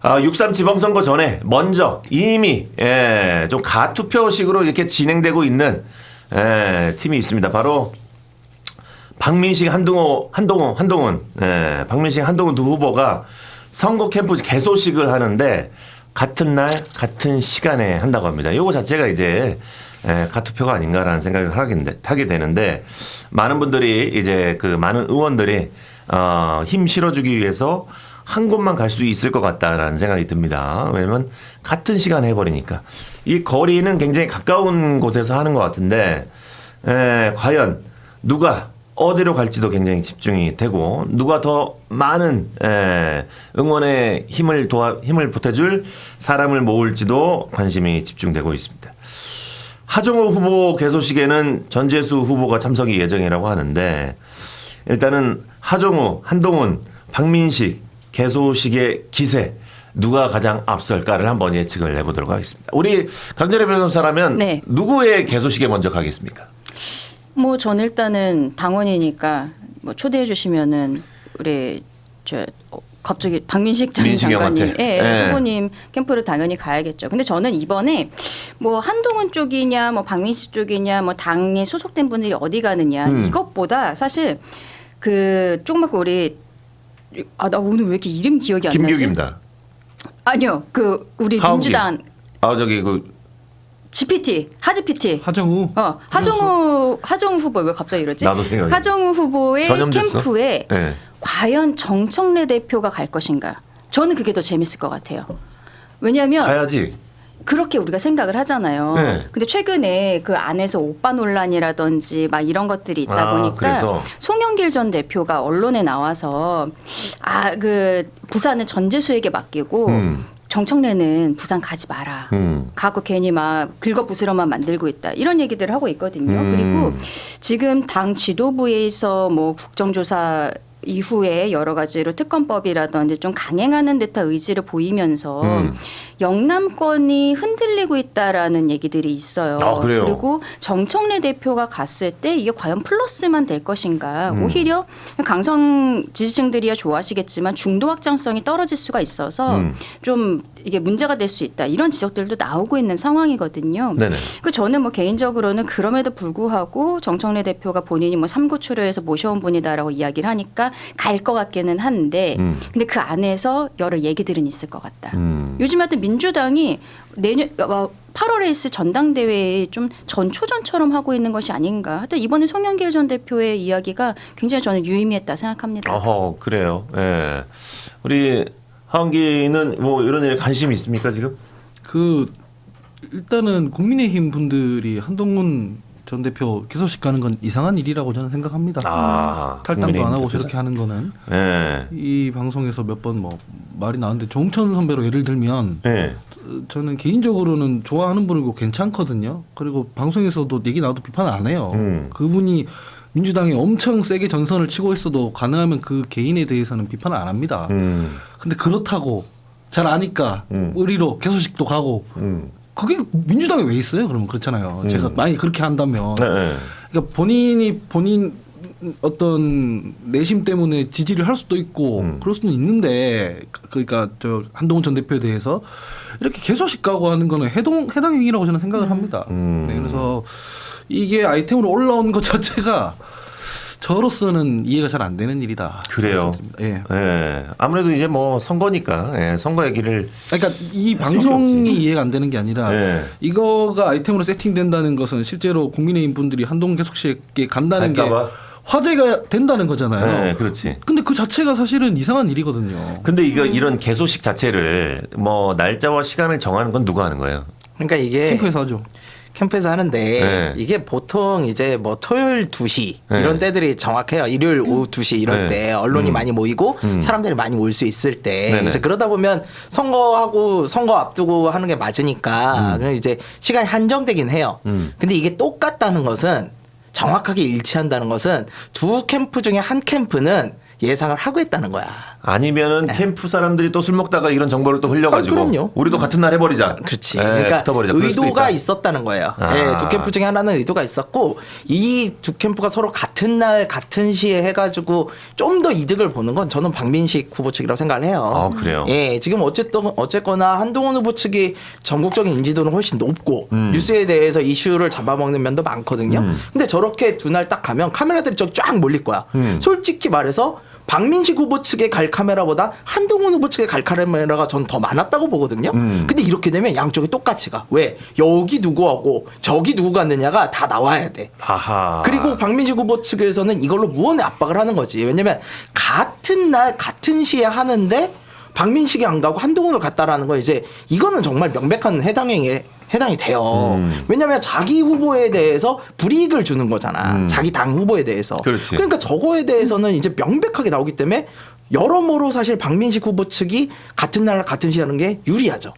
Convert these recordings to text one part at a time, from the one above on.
6.3 지방선거 전에 먼저 이미 좀 가투표식으로 이렇게 진행되고 있는 팀이 있습니다. 바로 박민식, 한동훈, 박민식, 한동훈 두 후보가 선거 캠프 개소식을 하는데 같은 날 같은 시간에 한다고 합니다. 이거 자체가 이제 가투표가 아닌가라는 생각을 하게 되는데 많은 분들이 이제 그 많은 의원들이 힘 실어주기 위해서 한 곳만 갈 수 있을 것 같다라는 생각이 듭니다. 왜냐면 같은 시간에 해버리니까 이 거리는 굉장히 가까운 곳에서 하는 것 같은데 과연 누가 어디로 갈지도 굉장히 집중이 되고 누가 더 많은 응원의 힘을 보태줄 사람을 모을지도 관심이 집중되고 있습니다. 하정우 후보 개소식에는 전재수 후보가 참석이 예정이라고 하는데 일단은 하정우, 한동훈, 박민식 개소식의 기세 누가 가장 앞설까를 한번 예측을 해보도록 하겠습니다. 우리 강전혜 변호사라면 네. 누구의 개소식에 먼저 가겠습니까? 뭐 전 일단은 당원이니까 뭐 초대해 주시면은 우리 갑자기 박민식 전 장관님, 후보님 캠프를 당연히 가야겠죠. 근데 저는 이번에 뭐 한동훈 쪽이냐, 뭐 박민식 쪽이냐, 뭐 당에 소속된 분들이 어디 가느냐 이것보다 사실 그 조그맣고 우리 나 오늘 왜 이렇게 이름 기억이 안 나지? 김규기입니다. 아니요, 그 우리 하은기. 민주당 저기 그 GPT 하지PT 하정우 하정우 후보 왜 갑자기 이러지? 나도 생각이 하정우 후보의 전염됐어? 캠프에 네. 과연 정청래 대표가 갈 것인가? 저는 그게 더 재밌을 것 같아요. 왜냐하면 가야지. 그렇게 우리가 생각을 하잖아요. 네. 근데 최근에 그 안에서 오빠 논란이라든지 막 이런 것들이 있다 보니까 그래서. 송영길 전 대표가 언론에 나와서 그 부산은 전재수에게 맡기고 정청래는 부산 가지 마라. 가고 괜히 막 긁어부스럼만 만들고 있다. 이런 얘기들을 하고 있거든요. 그리고 지금 당 지도부에서 뭐 국정조사 이후에 여러 가지로 특검법이라든지 좀 강행하는 듯한 의지를 보이면서 영남권이 흔들리고 있다라는 얘기들이 있어요. 그래요? 그리고 정청래 대표가 갔을 때 이게 과연 플러스만 될 것인가. 오히려 강성 지지층들이야 좋아하시겠지만 중도 확장성이 떨어질 수가 있어서 좀 이게 문제가 될 수 있다. 이런 지적들도 나오고 있는 상황이거든요. 네네. 그 저는 뭐 개인적으로는 그럼에도 불구하고 정청래 대표가 본인이 뭐 삼고초려해서 모셔온 분이다라고 이야기를 하니까 갈 것 같기는 한데 근데 그 안에서 여러 얘기들은 있을 것 같다. 요즘 하여튼 민주당이 내년 8월에 있을 전당대회에 좀 전초전처럼 하고 있는 것이 아닌가. 하여튼 이번에 송영길 전 대표의 이야기가 굉장히 저는 유의미했다 생각합니다. 그래요. 예. 우리 하은기는 뭐 이런 일에 관심이 있습니까 지금? 일단은 국민의힘 분들이 한동훈 전 대표 개소식 가는 건 이상한 일이라고 저는 생각합니다. 탈당도 안 하고 저렇게 하는 거는 이 방송에서 몇 번 뭐 말이 나왔는데 조홍천 선배로 예를 들면 저는 개인적으로는 좋아하는 분이고 괜찮거든요. 그리고 방송에서도 얘기 나와도 비판을 안 해요. 그분이 민주당이 엄청 세게 전선을 치고 있어도 가능하면 그 개인에 대해서는 비판을 안 합니다. 근데 그렇다고 잘 아니까 의리로 개소식도 가고 그게 민주당에 왜 있어요? 그러면 그렇잖아요. 제가 만약에 그렇게 한다면 그러니까 본인 어떤 내심 때문에 지지를 할 수도 있고 그럴 수는 있는데 그러니까 저 한동훈 전 대표에 대해서 이렇게 개소식 가고 하는 거는 해당 행위라고 저는 생각을 합니다. 네, 그래서 이게 아이템으로 올라온 것 자체가 저로서는 이해가 잘 안 되는 일이다. 그래요. 예. 아무래도 이제 뭐 선거니까 선거 얘기를. 그러니까 이 방송이 이해가 안 되는 게 아니라 이거가 아이템으로 세팅된다는 것은 실제로 국민의힘 분들이 한동훈 개소식에 간다는 게 화제가 된다는 거잖아요. 네, 그렇지. 근데 그 자체가 사실은 이상한 일이거든요. 근데 이런 개소식 자체를 뭐 날짜와 시간을 정하는 건 누가 하는 거예요? 그러니까 이게 캠프에서 하죠. 캠프에서 하는데 이게 보통 이제 뭐 토요일 2시 이런 때들이 정확해요. 일요일 오후 2시 이럴 때 언론이 많이 모이고 사람들이 많이 모일 수 있을 때 이제 그러다 보면 선거 앞두고 하는 게 맞으니까 이제 시간이 한정되긴 해요. 근데 이게 똑같다는 것은 정확하게 일치한다는 것은 두 캠프 중에 한 캠프는 예상을 하고 있다는 거야. 아니면은 캠프 사람들이 또 술 먹다가 이런 정보를 또 흘려가지고 그럼요. 우리도 같은 날 해버리자. 그렇지. 예, 그러니까 붙어버리자. 그럴 수도 의도가 있다. 있었다는 거예요. 아. 예, 두 캠프 중에 하나는 의도가 있었고 이 두 캠프가 서로 같은 날 같은 시에 해가지고 좀 더 이득을 보는 건 저는 박민식 후보 측이라고 생각을 해요. 아, 그래요? 예, 지금 어쨌거나 한동훈 후보 측이 전국적인 인지도는 훨씬 높고 뉴스에 대해서 이슈를 잡아먹는 면도 많거든요. 근데 저렇게 두 날 딱 가면 카메라들이 저기 쫙 몰릴 거야. 솔직히 말해서 박민식 후보 측에 갈 카메라보다 한동훈 후보 측에 갈 카메라가 전 더 많았다고 보거든요. 근데 이렇게 되면 양쪽이 똑같이 가. 왜? 여기 누구하고 저기 누구 갔느냐가 다 나와야 돼. 아하. 그리고 박민식 후보 측에서는 이걸로 무언의 압박을 하는 거지. 왜냐면 같은 날 같은 시에 하는데 박민식이 안 가고 한동훈을 갔다라는 거 이제 이거는 정말 명백한 해당이 돼요. 왜냐하면 자기 후보에 대해서 불이익을 주는 거잖아. 자기 당 후보에 대해서. 그렇지. 그러니까 저거에 대해서는 이제 명백하게 나오기 때문에 여러모로 사실 박민식 후보 측이 같은 날 같은 시하는 게 유리하죠.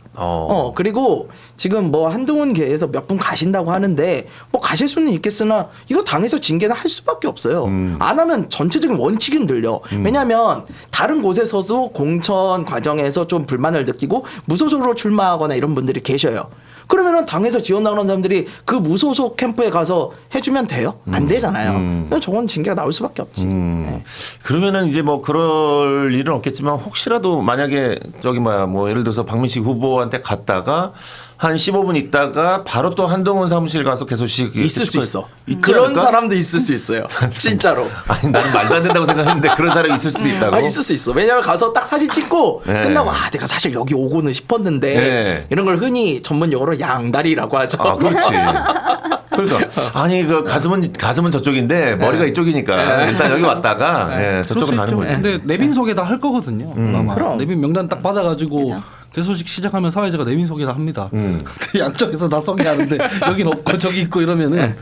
그리고 지금 뭐 한동훈 계에서 몇 분 가신다고 하는데 뭐 가실 수는 있겠으나 이거 당에서 징계는 할 수밖에 없어요. 안 하면 전체적인 원칙이 흔들려. 왜냐하면 다른 곳에서도 공천 과정에서 좀 불만을 느끼고 무소속으로 출마하거나 이런 분들이 계셔요. 그러면은 당에서 지원 나오는 사람들이 그 무소속 캠프에 가서 해주면 돼요? 안 되잖아요. 그래서 저건 징계가 나올 수밖에 없지. 네. 그러면은 이제 뭐 그럴 일은 없겠지만 혹시라도 만약에 저기 뭐 예를 들어서 박민식 후보한테 갔다가 한 15분 있다가 바로 또 한동훈 사무실 가서 개소식 있을 수 있어. 있지 그런 않을까? 사람도 있을 수 있어요. 진짜로. 아니 나는 말도 안 된다고 생각했는데 그런 사람이 있을 수도 있다고. 있을 수 있어. 왜냐면 가서 딱 사진 찍고 네. 끝나고 내가 사실 여기 오고는 싶었는데 네. 이런 걸 흔히 전문 용어로 양다리라고 하죠. 아, 그렇지. 그러니까 아니 그 가슴은 저쪽인데 머리가 이쪽이니까 일단 여기 왔다가 저쪽으로 가는 거지. 근데 내빈 소개다 할 거거든요. 아마 그럼. 내빈 명단 딱 받아가지고 그죠. 개소식 시작하면 사회자가 내빈 소개다 합니다. 근데 양쪽에서 다 소개하는데 여긴 없고 저기 있고 이러면은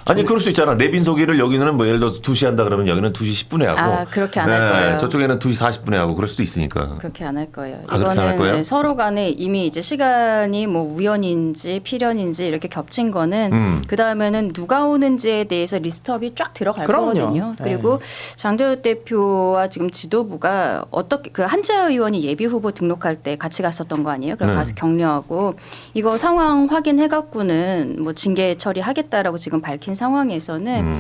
아니 그럴 수 있잖아. 내빈 소개를 여기는 뭐 예를 들어서 2시 한다 그러면 여기는 2시 10분에 하고. 아, 그렇게 안 할 거예요. 저쪽에는 2시 40분에 하고 그럴 수도 있으니까. 그렇게 안 할 거예요. 아, 그렇게 안할 거예요? 이거는 서로 간에 이미 이제 시간이 뭐 우연인지 필연인지 이렇게 겹친 거는 그 다음에는 누가 오는지에 대해서 리스트업이 쫙 들어갈 그럼요. 거거든요. 그리고 장도혁 대표와 지금 지도부가 어떻게 그 한지아 의원이 예비 후보 등록할 때 같이 갔었던 거 아니에요? 그래서 가서 격려하고 이거 상황 확인해 갖고는 뭐 징계 처리하겠다라고 지금 밝힌 상황에서는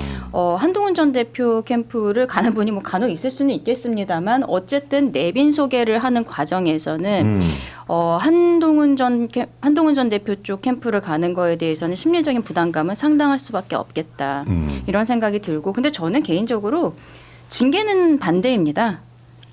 한동훈 전 대표 캠프를 가는 분이 뭐 간혹 있을 수는 있겠습니다만 어쨌든 내빈 소개를 하는 과정에서는 한동훈 전 대표 쪽 캠프를 가는 거에 대해서는 심리적인 부담감은 상당할 수밖에 없겠다 이런 생각이 들고 근데 저는 개인적으로 징계는 반대입니다.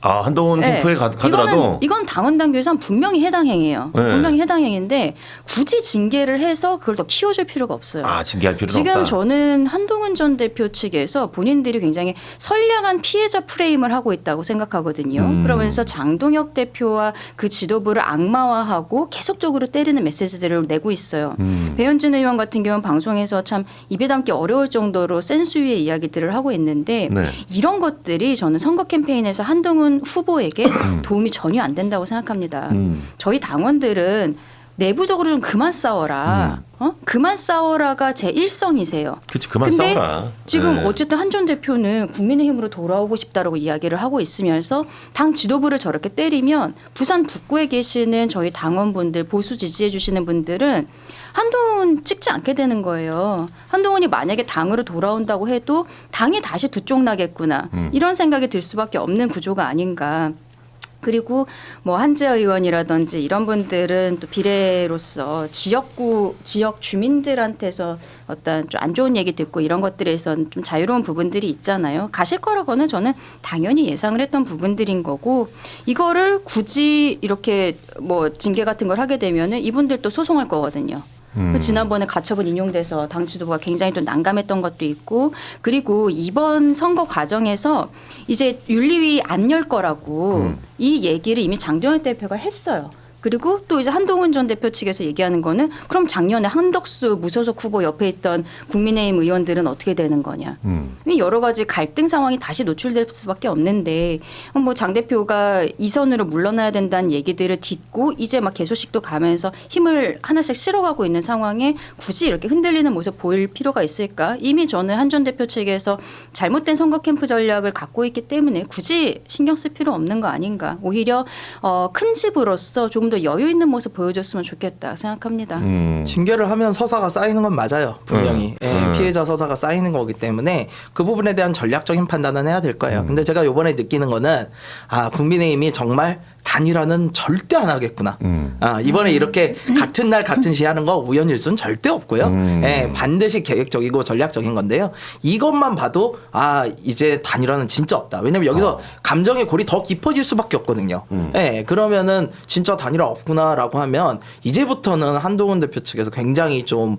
아 한동훈 캠프에 가더라도 이건 당원 당규에선 분명히 해당 행위예요. 네. 분명히 해당 행위인데 굳이 징계를 해서 그걸 더 키워줄 필요가 없어요. 아 징계할 필요는 지금 없다. 저는 한동훈 전 대표 측에서 본인들이 굉장히 선량한 피해자 프레임을 하고 있다고 생각하거든요. 그러면서 장동혁 대표와 그 지도부를 악마화하고 계속적으로 때리는 메시지들을 내고 있어요. 배현진 의원 같은 경우는 방송에서 참 입에 담기 어려울 정도로 센수위의 이야기들을 하고 있는데 네. 이런 것들이 저는 선거 캠페인에서 한동훈 후보에게 도움이 전혀 안 된다고 생각합니다. 저희 당원들은 내부적으로 좀 그만 싸워라. 그만 싸워라가 제 일성이세요. 그치 그만 근데 싸워라. 지금 네. 어쨌든 한 전 대표는 국민의힘으로 돌아오고 싶다라고 이야기를 하고 있으면서 당 지도부를 저렇게 때리면 부산 북구에 계시는 저희 당원분들 보수 지지해 주시는 분들은 한동훈 찍지 않게 되는 거예요. 한동훈이 만약에 당으로 돌아온다고 해도 당이 다시 두 쪽 나겠구나. 이런 생각이 들 수밖에 없는 구조가 아닌가. 그리고 뭐 한지아 의원이라든지 이런 분들은 또 비례로서 지역 주민들한테서 어떤 좀 안 좋은 얘기 듣고 이런 것들에선 좀 자유로운 부분들이 있잖아요. 가실 거라고는 저는 당연히 예상을 했던 부분들인 거고 이거를 굳이 이렇게 뭐 징계 같은 걸 하게 되면은 이분들도 소송할 거거든요. 지난번에 가처분 인용돼서 당 지도부가 굉장히 또 난감했던 것도 있고 그리고 이번 선거 과정에서 이제 윤리위 안 열 거라고 이 얘기를 이미 장동혁 대표가 했어요. 그리고 또 이제 한동훈 전 대표 측에서 얘기하는 거는 그럼 작년에 한덕수 무소속 후보 옆에 있던 국민의힘 의원들은 어떻게 되는 거냐. 여러 가지 갈등 상황이 다시 노출될 수밖에 없는데 뭐 장 대표가 이선으로 물러나야 된다는 얘기들을 딛고 이제 막 개소식도 가면서 힘을 하나씩 실어가고 있는 상황에 굳이 이렇게 흔들리는 모습 보일 필요가 있을까? 이미 저는 한 전 대표 측에서 잘못된 선거 캠프 전략을 갖고 있기 때문에 굳이 신경 쓸 필요 없는 거 아닌가. 오히려 큰 집으로서 조금 더 여유 있는 모습 보여줬으면 좋겠다 생각합니다. 징계를 하면 서사가 쌓이는 건 맞아요. 분명히. 피해자 서사가 쌓이는 거기 때문에 그 부분에 대한 전략적인 판단은 해야 될 거예요. 근데 제가 이번에 느끼는 거는 국민의힘이 정말 단일화는 절대 안 하겠구나. 이번에 이렇게 같은 날 같은 시 하는 거 우연일수는 절대 없고요. 반드시 계획적이고 전략적인 건데요. 이것만 봐도 이제 단일화는 진짜 없다. 왜냐면 여기서 감정의 골이 더 깊어질 수밖에 없거든요. 그러면은 진짜 단일화 없구나라고 하면 이제부터는 한동훈 대표 측에서 굉장히 좀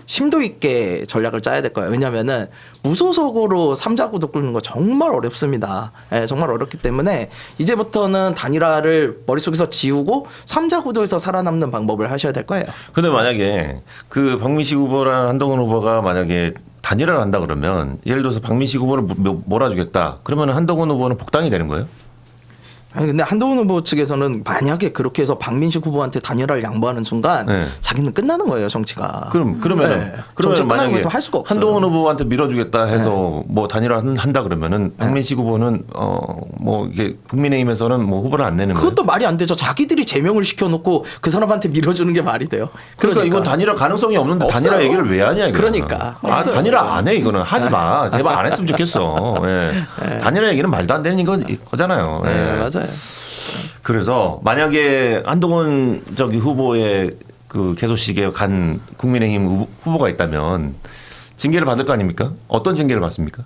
심도 있게 전략을 짜야 될 거예요. 왜냐면은 무소속으로 3자 구도 뚫는 거 정말 어렵습니다. 정말 어렵기 때문에 이제부터는 단일화를 머릿속에서 지우고 3자 구도에서 살아남는 방법을 하셔야 될 거예요. 근데 만약에 그 박민식 후보랑 한동훈 후보가 만약에 단일화를 한다 그러면 예를 들어서 박민식 후보를 몰아주겠다. 그러면 한동훈 후보는 복당이 되는 거예요? 아니 근데 한동훈 후보 측에서는 만약에 그렇게 해서 박민식 후보한테 단일화를 양보하는 순간 자기는 끝나는 거예요 정치가. 그러면 만약에 할 수가 없어요. 한동훈 후보한테 밀어주겠다 해서 뭐 단일화 한다 그러면은 박민식 후보는 뭐 이게 국민의힘에서는 뭐 후보를 안 내는 거예요. 그것도 말이 안 되죠. 자기들이 제명을 시켜놓고 그 사람한테 밀어주는 게 말이 돼요. 그러니까 이건 단일화 가능성이 없는데 없어요. 단일화 얘기를 왜 하냐 이거. 그러니까. 없어요. 단일화 안 해 이거는 하지 마. 제발 안 했으면 좋겠어. 단일화 얘기는 말도 안 되는 거잖아요. 맞아요. 그래서 만약에 한동훈 후보의 그 개소식에 간 국민의힘 후보가 있다면 징계를 받을 거 아닙니까? 어떤 징계를 받습니까?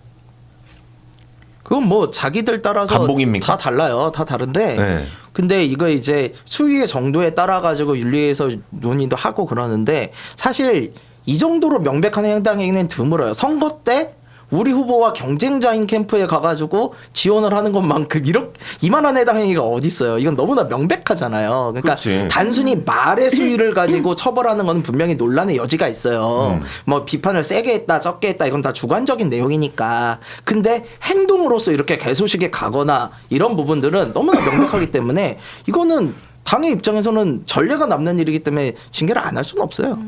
그건 뭐 자기들 따라서 반복입니까? 다 달라요. 다 다른데. 근데 이거 이제 수위의 정도에 따라 가지고 윤리에서 논의도 하고 그러는데 사실 이 정도로 명백한 해당행위는 드물어요. 선거 때 우리 후보와 경쟁자인 캠프에 가가지고 지원을 하는 것만큼 이만한 해당 행위가 어디 있어요? 이건 너무나 명백하잖아요. 그러니까 그렇지. 단순히 말의 수위를 가지고 처벌하는 건 분명히 논란의 여지가 있어요. 뭐 비판을 세게 했다, 적게 했다 이건 다 주관적인 내용이니까. 근데 행동으로서 이렇게 개소식에 가거나 이런 부분들은 너무나 명백하기 때문에 이거는 당의 입장에서는 전례가 남는 일이기 때문에 징계를 안 할 수는 없어요.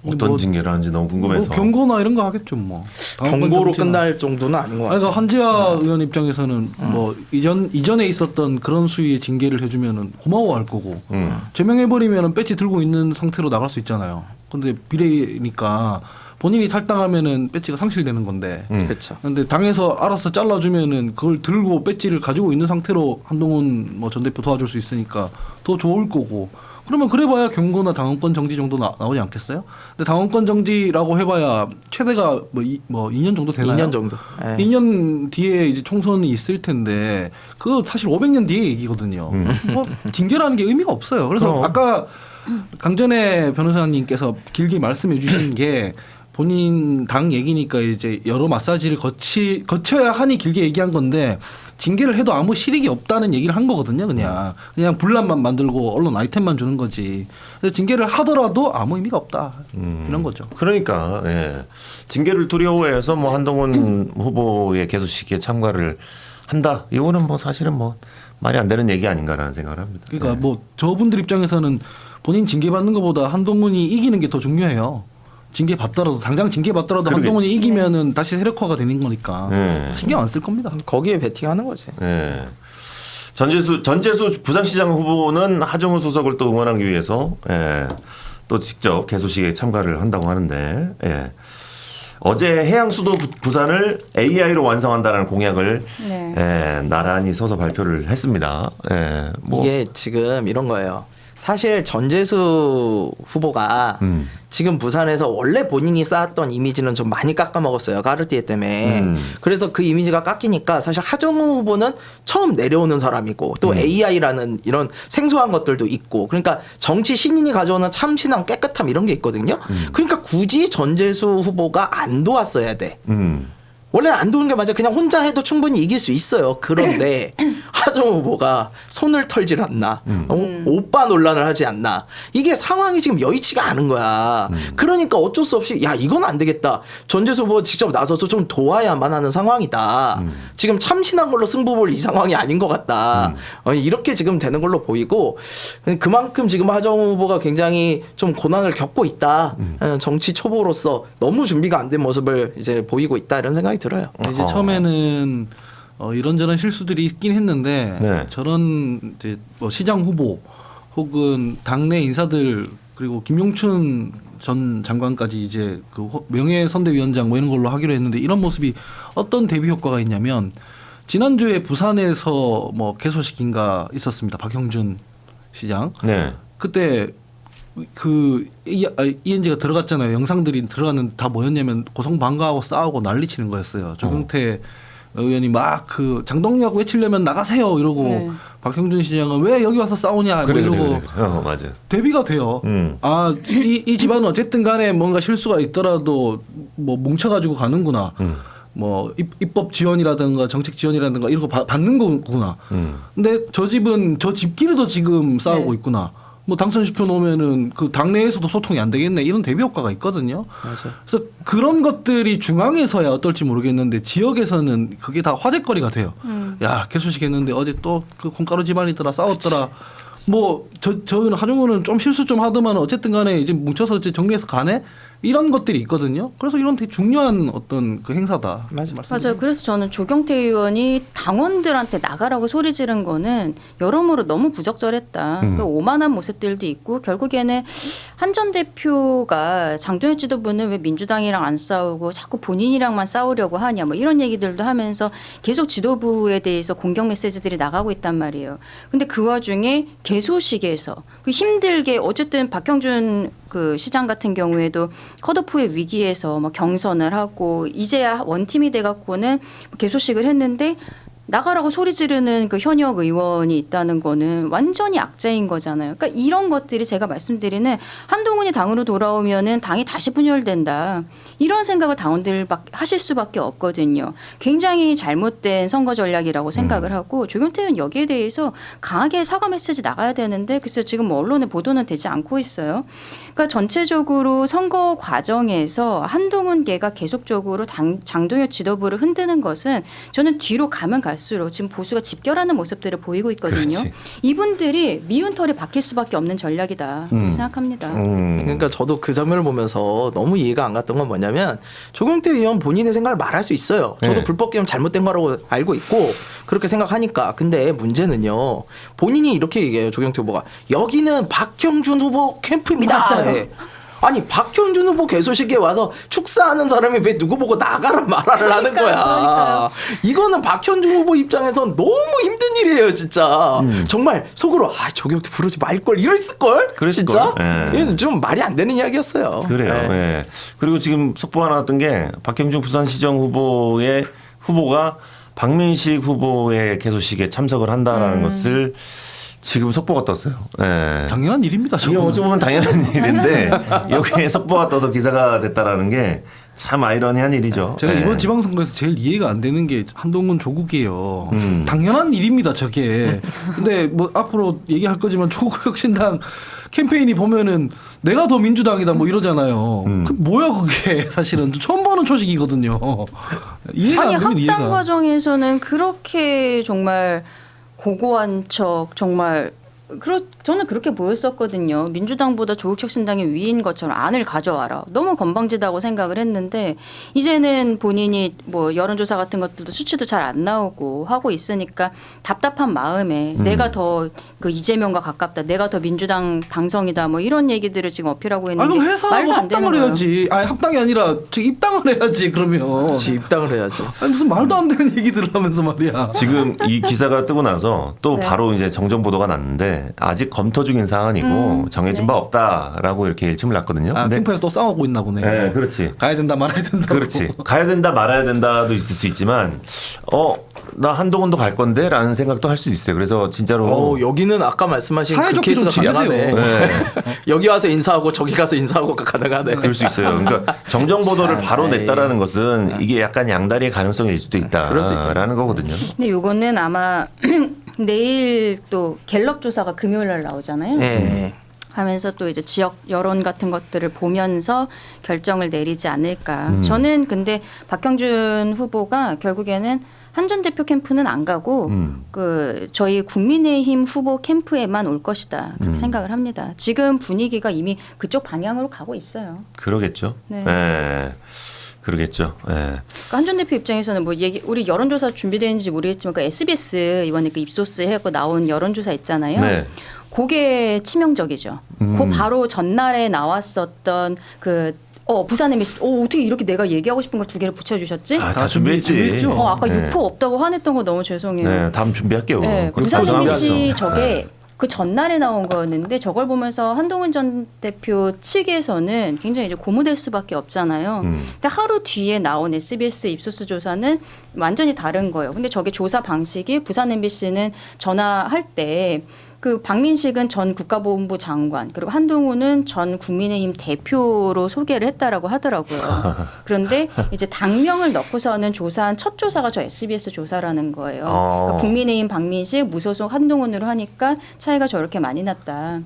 어떤 징계를 하는지 너무 궁금해서. 경고나 이런 거 하겠죠 뭐. 경고로 끝날 정도는 아닌 것 같아요. 그래서 한지아 의원 입장에서는 뭐 이전에 있었던 그런 수위의 징계를 해주면은 고마워할 거고 제명해버리면은 배지 들고 있는 상태로 나갈 수 있잖아요. 근데 비례니까 본인이 탈당하면은 배지가 상실되는 건데. 그렇죠. 근데 당에서 알아서 잘라주면은 그걸 들고 배지를 가지고 있는 상태로 한동훈 뭐 전 대표 도와줄 수 있으니까 더 좋을 거고. 그러면 그래봐야 경고나 당원권 정지 정도 나오지 않겠어요? 근데 당원권 정지라고 해봐야 최대가 뭐 2년 정도 되나요? 2년 정도. 2년 뒤에 이제 총선이 있을 텐데 그거 사실 500년 뒤에 얘기거든요. 뭐 징계라는 게 의미가 없어요. 그래서 아까 강전의 변호사님께서 길게 말씀해 주신 게 본인 당 얘기니까 이제 여러 마사지를 거쳐야 하니 길게 얘기한 건데 징계를 해도 아무 실익이 없다는 얘기를 한 거거든요. 그냥 분란만 만들고 언론 아이템만 주는 거지. 그래서 징계를 하더라도 아무 의미가 없다 이런 거죠. 그러니까 징계를 두려워해서 뭐 한동훈 후보의 개소식에 참가를 한다. 이거는 뭐 사실은 뭐 말이 안 되는 얘기 아닌가라는 생각을 합니다. 그러니까 뭐 저분들 입장에서는 본인 징계 받는 것보다 한동훈이 이기는 게 더 중요해요. 징계 받더라도 당장 징계 받더라도 그러겠지. 한동훈이 이기면은 다시 세력화가 되는 거니까 신경 안 쓸 겁니다. 거기에 베팅하는 거지. 전재수 부산시장 후보는 하정우 소속을 또 응원하기 위해서 또 직접 개소식에 참가를 한다고 하는데 어제 해양 수도 부산을 AI로 완성한다는 공약을 나란히 서서 발표를 했습니다. 이게 지금 이런 거예요. 사실 전재수 후보가 지금 부산에서 원래 본인이 쌓았던 이미지는 좀 많이 깎아먹었어요. 가르띠에 때문에. 그래서 그 이미지가 깎이니까 사실 하정우 후보는 처음 내려오는 사람이고 또 AI라는 이런 생소한 것들도 있고 그러니까 정치 신인이 가져오는 참신함 깨끗함 이런 게 있거든요. 그러니까 굳이 전재수 후보가 안 도왔어야 돼. 원래는 안도는 게 맞아. 그냥 혼자 해도 충분히 이길 수 있어요. 그런데 하정우 후보가 손을 털질 않나. 오빠 논란을 하지 않나. 이게 상황이 지금 여의치가 않은 거야. 그러니까 어쩔 수 없이 야 이건 안 되겠다. 전재수 후보 직접 나서서 좀 도와야만 하는 상황이다. 지금 참신한 걸로 승부 볼 이 상황이 아닌 것 같다. 이렇게 지금 되는 걸로 보이고 그만큼 지금 하정우 후보가 굉장히 좀 고난을 겪고 있다. 정치 초보로서 너무 준비가 안 된 모습을 이제 보이고 있다 이런 생각이 들어요. 이제 처음에는 이런저런 실수들이 있긴 했는데 네. 저런 이제 뭐 시장 후보 혹은 당내 인사들 그리고 김용춘 전 장관까지 이제 그 명예선대위원장 뭐 이런 걸로 하기로 했는데 이런 모습이 어떤 대비 효과가 있냐면 지난주에 부산에서 뭐 개소식인가 있었습니다. 박형준 시장. 네. 그때 그 ENG가 들어갔잖아요. 영상들이 들어갔는데 다 뭐였냐면 고성방가하고 싸우고 난리치는 거였어요. 조경태 의원이 막 그 장동혁 외치려면 나가세요 이러고 네. 박형준 시장은 왜 여기 와서 싸우냐 그래, 뭐 이러고 그래. 맞아. 대비가 돼요. 이 집안은 어쨌든 간에 뭔가 실수가 있더라도 뭐 뭉쳐가지고 가는구나. 뭐 입법 지원이라든가 정책 지원이라든가 이런 거 받는 거구나. 근데 저 집은 저 집끼리도 지금 싸우고 네. 있구나. 뭐 당선시켜 놓으면은 그 당내에서도 소통이 안 되겠네 이런 대비 효과가 있거든요. 맞아. 그래서 그런 것들이 중앙에서야 어떨지 모르겠는데 지역에서는 그게 다 화제거리가 돼요. 야 개소식했는데 어제 또 그 콩가루 집안이더라 싸웠더라. 뭐 저는 하정우는 좀 실수 좀 하더만 어쨌든 간에 이제 뭉쳐서 이제 정리해서 가네 이런 것들이 있거든요. 그래서 이런 되게 중요한 어떤 그 행사다. 맞아요. 그래서 저는 조경태 의원이 당원들한테 나가라고 소리 지른 거는 여러모로 너무 부적절했다. 그 오만한 모습들도 있고 결국에는 한 전 대표가 장동혁 지도부는 왜 민주당이랑 안 싸우고 자꾸 본인이랑만 싸우려고 하냐 뭐 이런 얘기들도 하면서 계속 지도부에 대해서 공격 메시지들이 나가고 있단 말이에요. 근데 그 와중에 개소식에서 그 힘들게 어쨌든 박형준 그 시장 같은 경우에도 컷오프의 위기에서 뭐 경선을 하고 이제야 원팀이 돼갖고는 개소식을 했는데 나가라고 소리 지르는 그 현역 의원이 있다는 거는 완전히 악재인 거잖아요. 그러니까 이런 것들이 제가 말씀드리는 한동훈이 당으로 돌아오면은 당이 다시 분열된다. 이런 생각을 당원들 하실 수밖에 없거든요. 굉장히 잘못된 선거 전략이라고 생각을 하고 조경태 의원 여기에 대해서 강하게 사과 메시지 나가야 되는데 글쎄 지금 뭐 언론에 보도는 되지 않고 있어요. 그러니까 전체적으로 선거 과정에서 한동훈계가 계속적으로 장동혁 지도부를 흔드는 것은 저는 뒤로 가면 갈수록 지금 보수가 집결하는 모습들을 보이고 있거든요. 그렇지. 이분들이 미운 털이 박힐 수밖에 없는 전략이다 이렇게 생각합니다. 그러니까 저도 그 장면을 보면서 너무 이해가 안 갔던 건 뭐냐면 조경태 의원 본인의 생각을 말할 수 있어요. 저도 네. 불법 개헌 잘못된 거라고 알고 있고 그렇게 생각하니까. 근데 문제는요. 본인이 이렇게 얘기해요. 조경태 후보가 여기는 박형준 후보 캠프입니다. 맞아요. 네. 아니 박형준 후보 개소식에 와서 축사하는 사람이 왜 누구 보고 나가라 말아를 하는 거야. 그러니까요. 이거는 박형준 후보 입장에서 너무 힘든 일이에요 진짜. 정말 속으로 조경태 부르지 말걸 이랬을걸. 그랬을걸. 진짜. 예. 이건 좀 말이 안 되는 이야기였어요. 그래요. 네. 예. 그리고 지금 속보가 나왔던 게 박형준 부산시정 후보가 박민식 후보의 개소식에 참석을 한다라는 것을 지금 속보가 떴어요. 예. 당연한 일입니다. 이게 저거는. 어찌 보면 당연한 일인데 여기에 속보가 떠서 기사가 됐다라는 게 참 아이러니한 일이죠. 제가 예. 이번 지방선거에서 제일 이해가 안 되는 게 한동훈 조국이에요. 당연한 일입니다, 저게. 근데 뭐 앞으로 얘기할 거지만 조국혁신당 캠페인이 보면은 내가 더 민주당이다 뭐 이러잖아요. 그 뭐야 그게 사실은 처음 보는 초식이거든요. 이해가 아니 안 되는 합당 이해가. 과정에서는 그렇게 정말 고고한 척 정말 저는 그렇게 보였었거든요. 민주당보다 조국혁신당이 위인 것처럼 안을 가져와라. 너무 건방지다고 생각을 했는데 이제는 본인이 뭐 여론조사 같은 것들도 수치도 잘 안 나오고 하고 있으니까 답답한 마음에 내가 더 그 이재명과 가깝다. 내가 더 민주당 당성이다. 뭐 이런 얘기들을 지금 어필하고 있는 아니 게 그럼 회사하고 말도 안 되는 합당을 거예요. 해야지. 아니 합당이 아니라 지금 입당을 해야지 그러면. 그렇지, 입당을 해야지. 아니 무슨 말도 안 되는 얘기들을 하면서 말이야. 지금 이 기사가 뜨고 나서 또 네. 바로 이제 정정 보도가 났는데 있는데 아직 검토 중인 사안이고 정해진 바 없다라고 이렇게 일침을 놨거든요. 아, 근데 캠프에서 또 싸우고 있나 보네. 네, 그렇지. 가야 된다 말아야 된다. 그렇지. 가야 된다 말아야 된다도 있을 수 있지만 나 한동훈도 갈 건데라는 생각도 할 수 있어요. 그래서 진짜로 여기는 아까 말씀하신 그 사회적 케이스가 기록 가능하네. 네. 여기 와서 인사하고 저기 가서 인사하고가 가능하네. 그럴 수 있어요. 그러니까 정정 보도를 바로 냈다라는 것은 이게 약간 양다리의 가능성일 수도 있다라는 거거든요. 근데 요거는 아마 내일 또 갤럽 조사가 금요일 날 나오잖아요. 네. 하면서 또 이제 지역 여론 같은 것들을 보면서 결정을 내리지 않을까. 저는 근데 박형준 후보가 결국에는 한 전 대표 캠프는 안 가고 그 저희 국민의힘 후보 캠프에만 올 것이다. 그렇게 생각을 합니다. 지금 분위기가 이미 그쪽 방향으로 가고 있어요. 그러겠죠. 네. 네. 그러겠죠. 네. 그러니까 한 전 대표 입장에서는 뭐 우리 여론조사 준비되어 있는지 모르겠지만 그 SBS 이번에 그 입소스 해갖고 나온 여론조사 있잖아요. 네. 그게 치명적이죠. 그 바로 전날에 나왔었던 부산 MBC 어떻게 이렇게 내가 얘기하고 싶은 거 두 개를 붙여주셨지? 다 준비했지. 아까 유포 없다고 화냈던 거 너무 죄송해요. 네, 다음 준비할게요. 네, 그럼 부산 고생하면서. MBC 저게 그 전날에 나온 거였는데 저걸 보면서 한동훈 전 대표 측에서는 굉장히 이제 고무될 수밖에 없잖아요. 근데 하루 뒤에 나온 SBS 입소스 조사는 완전히 다른 거예요. 근데 저게 조사 방식이 부산 MBC는 전화할 때 그 박민식은 전 국가보훈부 장관 그리고 한동훈은 전 국민의힘 대표로 소개를 했다라고 하더라고요. 그런데 이제 당명을 넣고서는 조사한 첫 조사가 저 SBS 조사라는 거예요. 그러니까 국민의힘 박민식 무소속 한동훈으로 하니까 차이가 저렇게 많이 났다.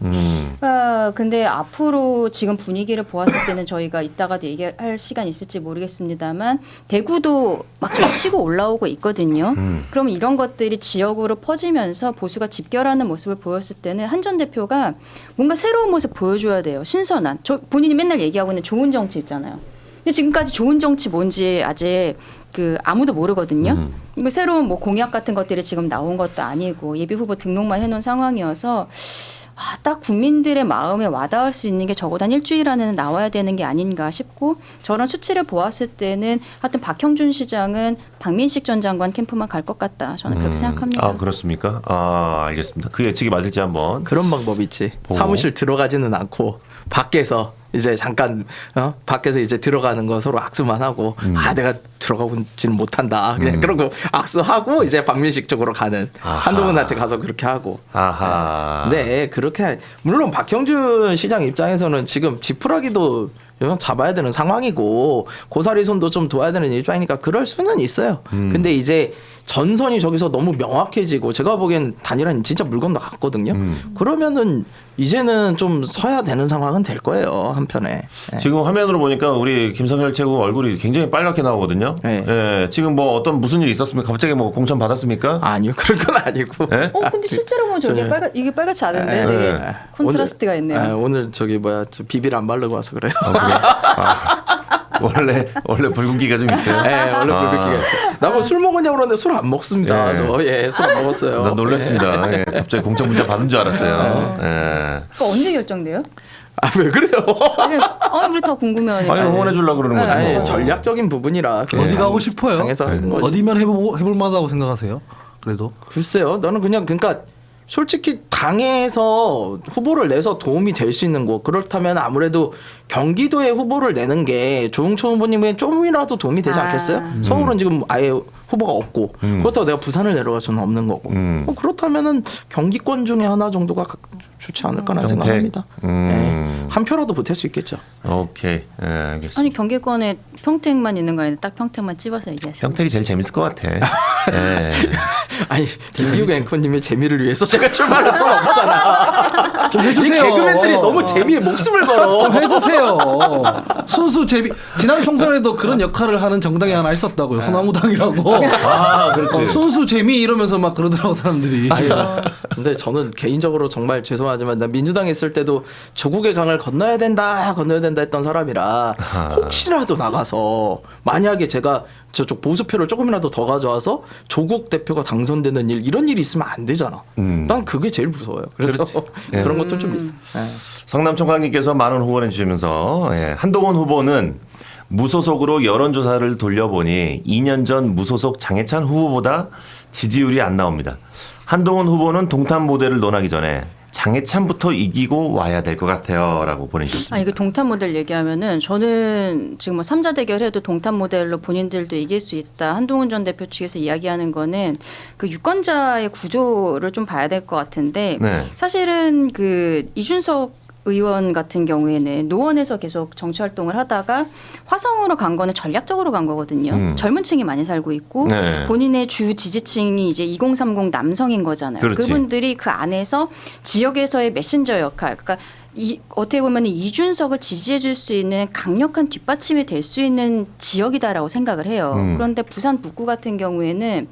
근데 앞으로 지금 분위기를 보았을 때는 저희가 이따가도 얘기할 시간이 있을지 모르겠습니다만 대구도 막 치고 올라오고 있거든요. 그럼 이런 것들이 지역으로 퍼지면서 보수가 집결하는 모습을 보였을 때는 한 전 대표가 뭔가 새로운 모습 보여줘야 돼요. 신선한. 본인이 맨날 얘기하고 있는 좋은 정치 있잖아요. 근데 지금까지 좋은 정치 뭔지 아직 아무도 모르거든요. 그 새로운 뭐 공약 같은 것들이 지금 나온 것도 아니고 예비 후보 등록만 해놓은 상황이어서 딱 국민들의 마음에 와닿을 수 있는 게 적어도 한 일주일 안에는 나와야 되는 게 아닌가 싶고 저런 수치를 보았을 때는 하여튼 박형준 시장은 박민식 전 장관 캠프만 갈 것 같다. 저는 그렇게 생각합니다. 아 그렇습니까? 알겠습니다. 그 예측이 맞을지 한번. 그런 방법이 있지. 사무실 들어가지는 않고 밖에서 이제 잠깐 밖에서 이제 들어가는 거 서로 악수만 하고 내가 들어가지는 못한다. 그냥 그런 거 악수하고 이제 박민식 쪽으로 가는 한동훈한테 가서 그렇게 하고. 아하. 네, 그렇게 물론 박형준 시장 입장에서는 지금 지푸라기도 잡아야 되는 상황이고 고사리 손도 좀 둬야 되는 입장이니까 그럴 수는 있어요. 근데 이제 전선이 저기서 너무 명확해지고 제가 보기엔 단일화는 진짜 물 건너갔거든요. 그러면은 이제는 좀 서야 되는 상황은 될 거예요. 한편에. 네. 지금 화면으로 보니까 우리 김성열 최고 얼굴이 굉장히 빨갛게 나오거든요. 네. 예, 지금 뭐 무슨 일이 있었습니까? 갑자기 뭐 공천 받았습니까? 아니요. 그런 건 아니고. 네? 근데 실제로 보면 저게 이게 빨갛지 않은데 되게 콘트라스트가 있네요. 오늘 저기 저 비비를 안 바르고 와서 그래요. 원래 붉은기가 좀 있어요. 네, 원래 붉은기가 있어요. 나 뭐 술 먹었냐고 그러는데 술 안 먹습니다. 술 안 먹었어요. 나 놀랐습니다. 예, 갑자기 공천 문자 받은 줄 알았어요. 예. 언제 결정돼요? 왜 그래요? 우리 더 궁금해하니까. 아니 응원해 주려고 그러는 거지. 뭐. 전략적인 부분이라. 어디 가고 싶어요? 당해서 하는 거지. 어디면 해볼 만하다고 생각하세요? 그래도 글쎄요. 나는 그러니까 솔직히 당에서 후보를 내서 도움이 될 수 있는 곳 그렇다면 아무래도 경기도에 후보를 내는 게 조용천 후보님에게 좀이라도 도움이 되지 않겠어요? 서울은 지금 아예 후보가 없고 그렇다고 내가 부산을 내려갈 수는 없는 거고 그렇다면은 경기권 중에 하나 정도가 좋지 않을까라는 생각합니다. 네. 한 표라도 보탤 수 있겠죠. 오케이. 예, 알겠습니다. 아니 경기권에 평택만 있는 거 아닌데 딱 평택만 찝어서 얘기하시죠. 평택이 제일 재밌을 것 같아. 예. 아니 김기욱 앵커님의 재미를 위해서 제가 출마할 수는 없잖아. 좀 해주세요. 이 개그맨들이 너무 재미에 목숨을 걸어. 좀 해주세요. 순수 재미. 지난 총선에도 그런 역할을 하는 정당이 하나 있었다고요. 소나무당이라고. 그렇지. 순수 재미 이러면서 막 그러더라고 사람들이. 근데 저는 개인적으로 정말 죄송하지만 난 민주당에 있을 때도 조국의 강을 건너야 된다 했던 사람이라 혹시라도 나가서 만약에 제가 저쪽 보수표를 조금이라도 더 가져와서 조국 대표가 당선되는 이런 일이 있으면 안 되잖아. 난 그게 제일 무서워요. 그래서 그런 것도 좀 있어. 성남총각님께서 많은 후원해 주시면서 한동훈 후보는 무소속으로 여론조사를 돌려보니 2년 전 무소속 장해찬 후보보다 지지율이 안 나옵니다. 한동훈 후보는 동탄 모델을 논하기 전에 장해찬부터 이기고 와야 될 것 같아요라고 보내주셨습니다. 이거 동탄 모델 얘기하면은 저는 지금 뭐 3자 대결해도 동탄 모델로 본인들도 이길 수 있다. 한동훈 전 대표 측에서 이야기하는 거는 그 유권자의 구조를 좀 봐야 될 것 같은데 네. 사실은 그 이준석 의원 같은 경우에는 노원에서 계속 정치 활동을 하다가 화성으로 간 거는 전략적으로 간 거거든요. 젊은 층이 많이 살고 있고 네. 본인의 주 지지층이 이제 2030 남성인 거잖아요. 그렇지. 그분들이 그 안에서 지역에서의 메신저 역할, 그러니까 어떻게 보면 이준석을 지지해 줄 수 있는 강력한 뒷받침이 될 수 있는 지역이다라고 생각을 해요. 그런데 부산 북구 같은 경우에는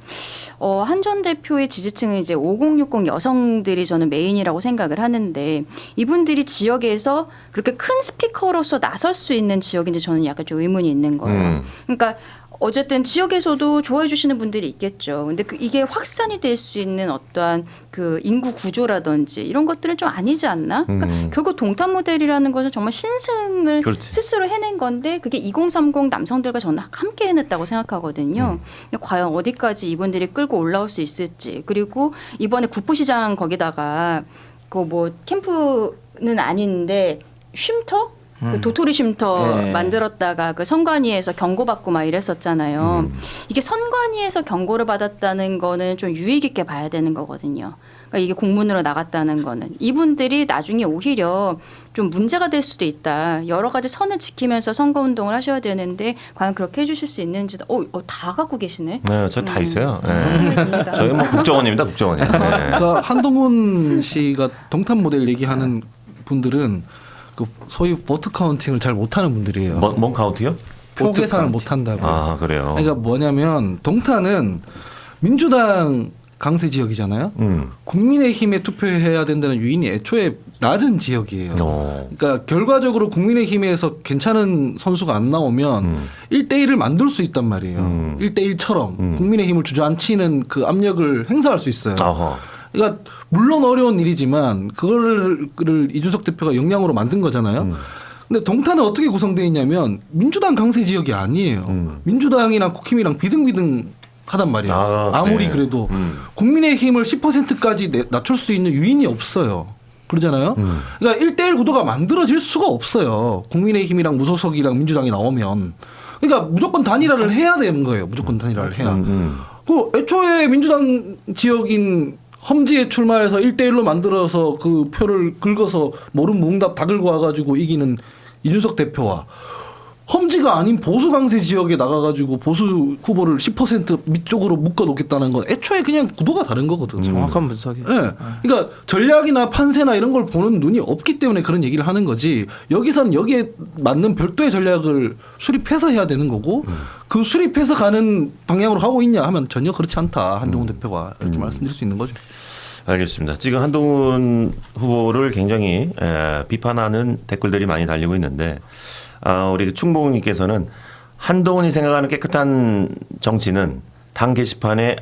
한 전 대표의 지지층은 이제 5060 여성들이 저는 메인이라고 생각을 하는데 이분들이 지역에서 그렇게 큰 스피커로서 나설 수 있는 지역인지 저는 약간 좀 의문이 있는 거예요. 그러니까 어쨌든 지역에서도 좋아해 주시는 분들이 있겠죠. 근데 이게 확산이 될 수 있는 어떠한 그 인구 구조라든지 이런 것들은 좀 아니지 않나? 그러니까 결국 동탄 모델이라는 것은 정말 신승을 그렇지. 스스로 해낸 건데 그게 2030 남성들과 저는 함께 해냈다고 생각하거든요. 근데 과연 어디까지 이분들이 끌고 올라올 수 있을지. 그리고 이번에 구포시장 거기다가 그 뭐 캠프는 아닌데 쉼터? 그 도토리 쉼터 네. 만들었다가 그 선관위에서 경고받고 막 이랬었잖아요. 이게 선관위에서 경고를 받았다는 거는 좀 유의 깊게 봐야 되는 거거든요. 그러니까 이게 공문으로 나갔다는 거는 이분들이 나중에 오히려 좀 문제가 될 수도 있다. 여러 가지 선을 지키면서 선거운동을 하셔야 되는데 과연 그렇게 해주실 수 있는지 다 갖고 계시네. 네, 저 다 있어요. 네. 생각이 듭니다. 저희 뭐 국정원입니다, 국정원이요. 네. 그러니까 한동훈 씨가 동탄 모델 얘기하는 분들은 그 소위 보트 카운팅을 잘 못하는 분들이에요. 뭔 카운트요? 표 계산을 못한다고. 아, 그래요. 그러니까 뭐냐면 동탄은 민주당 강세 지역이잖아요. 국민의힘에 투표해야 된다는 유인이 애초에 낮은 지역이에요. 그러니까 결과적으로 국민의힘에서 괜찮은 선수가 안 나오면 1대1을 만들 수 있단 말이에요. 1대1처럼 국민의힘을 주저앉히는 그 압력을 행사할 수 있어요. 어허. 그러니까 물론 어려운 일이지만 그거를 이준석 대표가 역량으로 만든 거잖아요. 근데 동탄은 어떻게 구성되어 있냐면 민주당 강세 지역이 아니에요. 민주당이랑 국힘이랑 비등비등하단 말이에요. 아무리 네. 그래도 국민의힘을 10%까지 낮출 수 있는 유인이 없어요. 그러잖아요. 그러니까 1대1 구도가 만들어질 수가 없어요. 국민의힘이랑 무소속이랑 민주당이 나오면. 그러니까 무조건 단일화를 해야 되는 거예요. 무조건 단일화를 해야. 그 애초에 민주당 지역인 험지에 출마해서 1대1로 만들어서 그 표를 긁어서 모름무응답 다 긁어 와가지고 이기는 이준석 대표와 험지가 아닌 보수 강세 지역에 나가가지고 보수 후보를 10% 밑쪽으로 묶어놓겠다는 건 애초에 그냥 구도가 다른 거거든. 정확한 분석이에요. 네. 그러니까 전략이나 판세나 이런 걸 보는 눈이 없기 때문에 그런 얘기를 하는 거지. 여기선 여기에 맞는 별도의 전략을 수립해서 해야 되는 거고 그 수립해서 가는 방향으로 가고 있냐 하면 전혀 그렇지 않다. 한동훈 대표가 이렇게 말씀드릴 수 있는 거죠. 알겠습니다. 지금 한동훈 후보를 굉장히 비판하는 댓글들이 많이 달리고 있는데 우리 충봉님께서는 한동훈이 생각하는 깨끗한 정치는 당 게시판에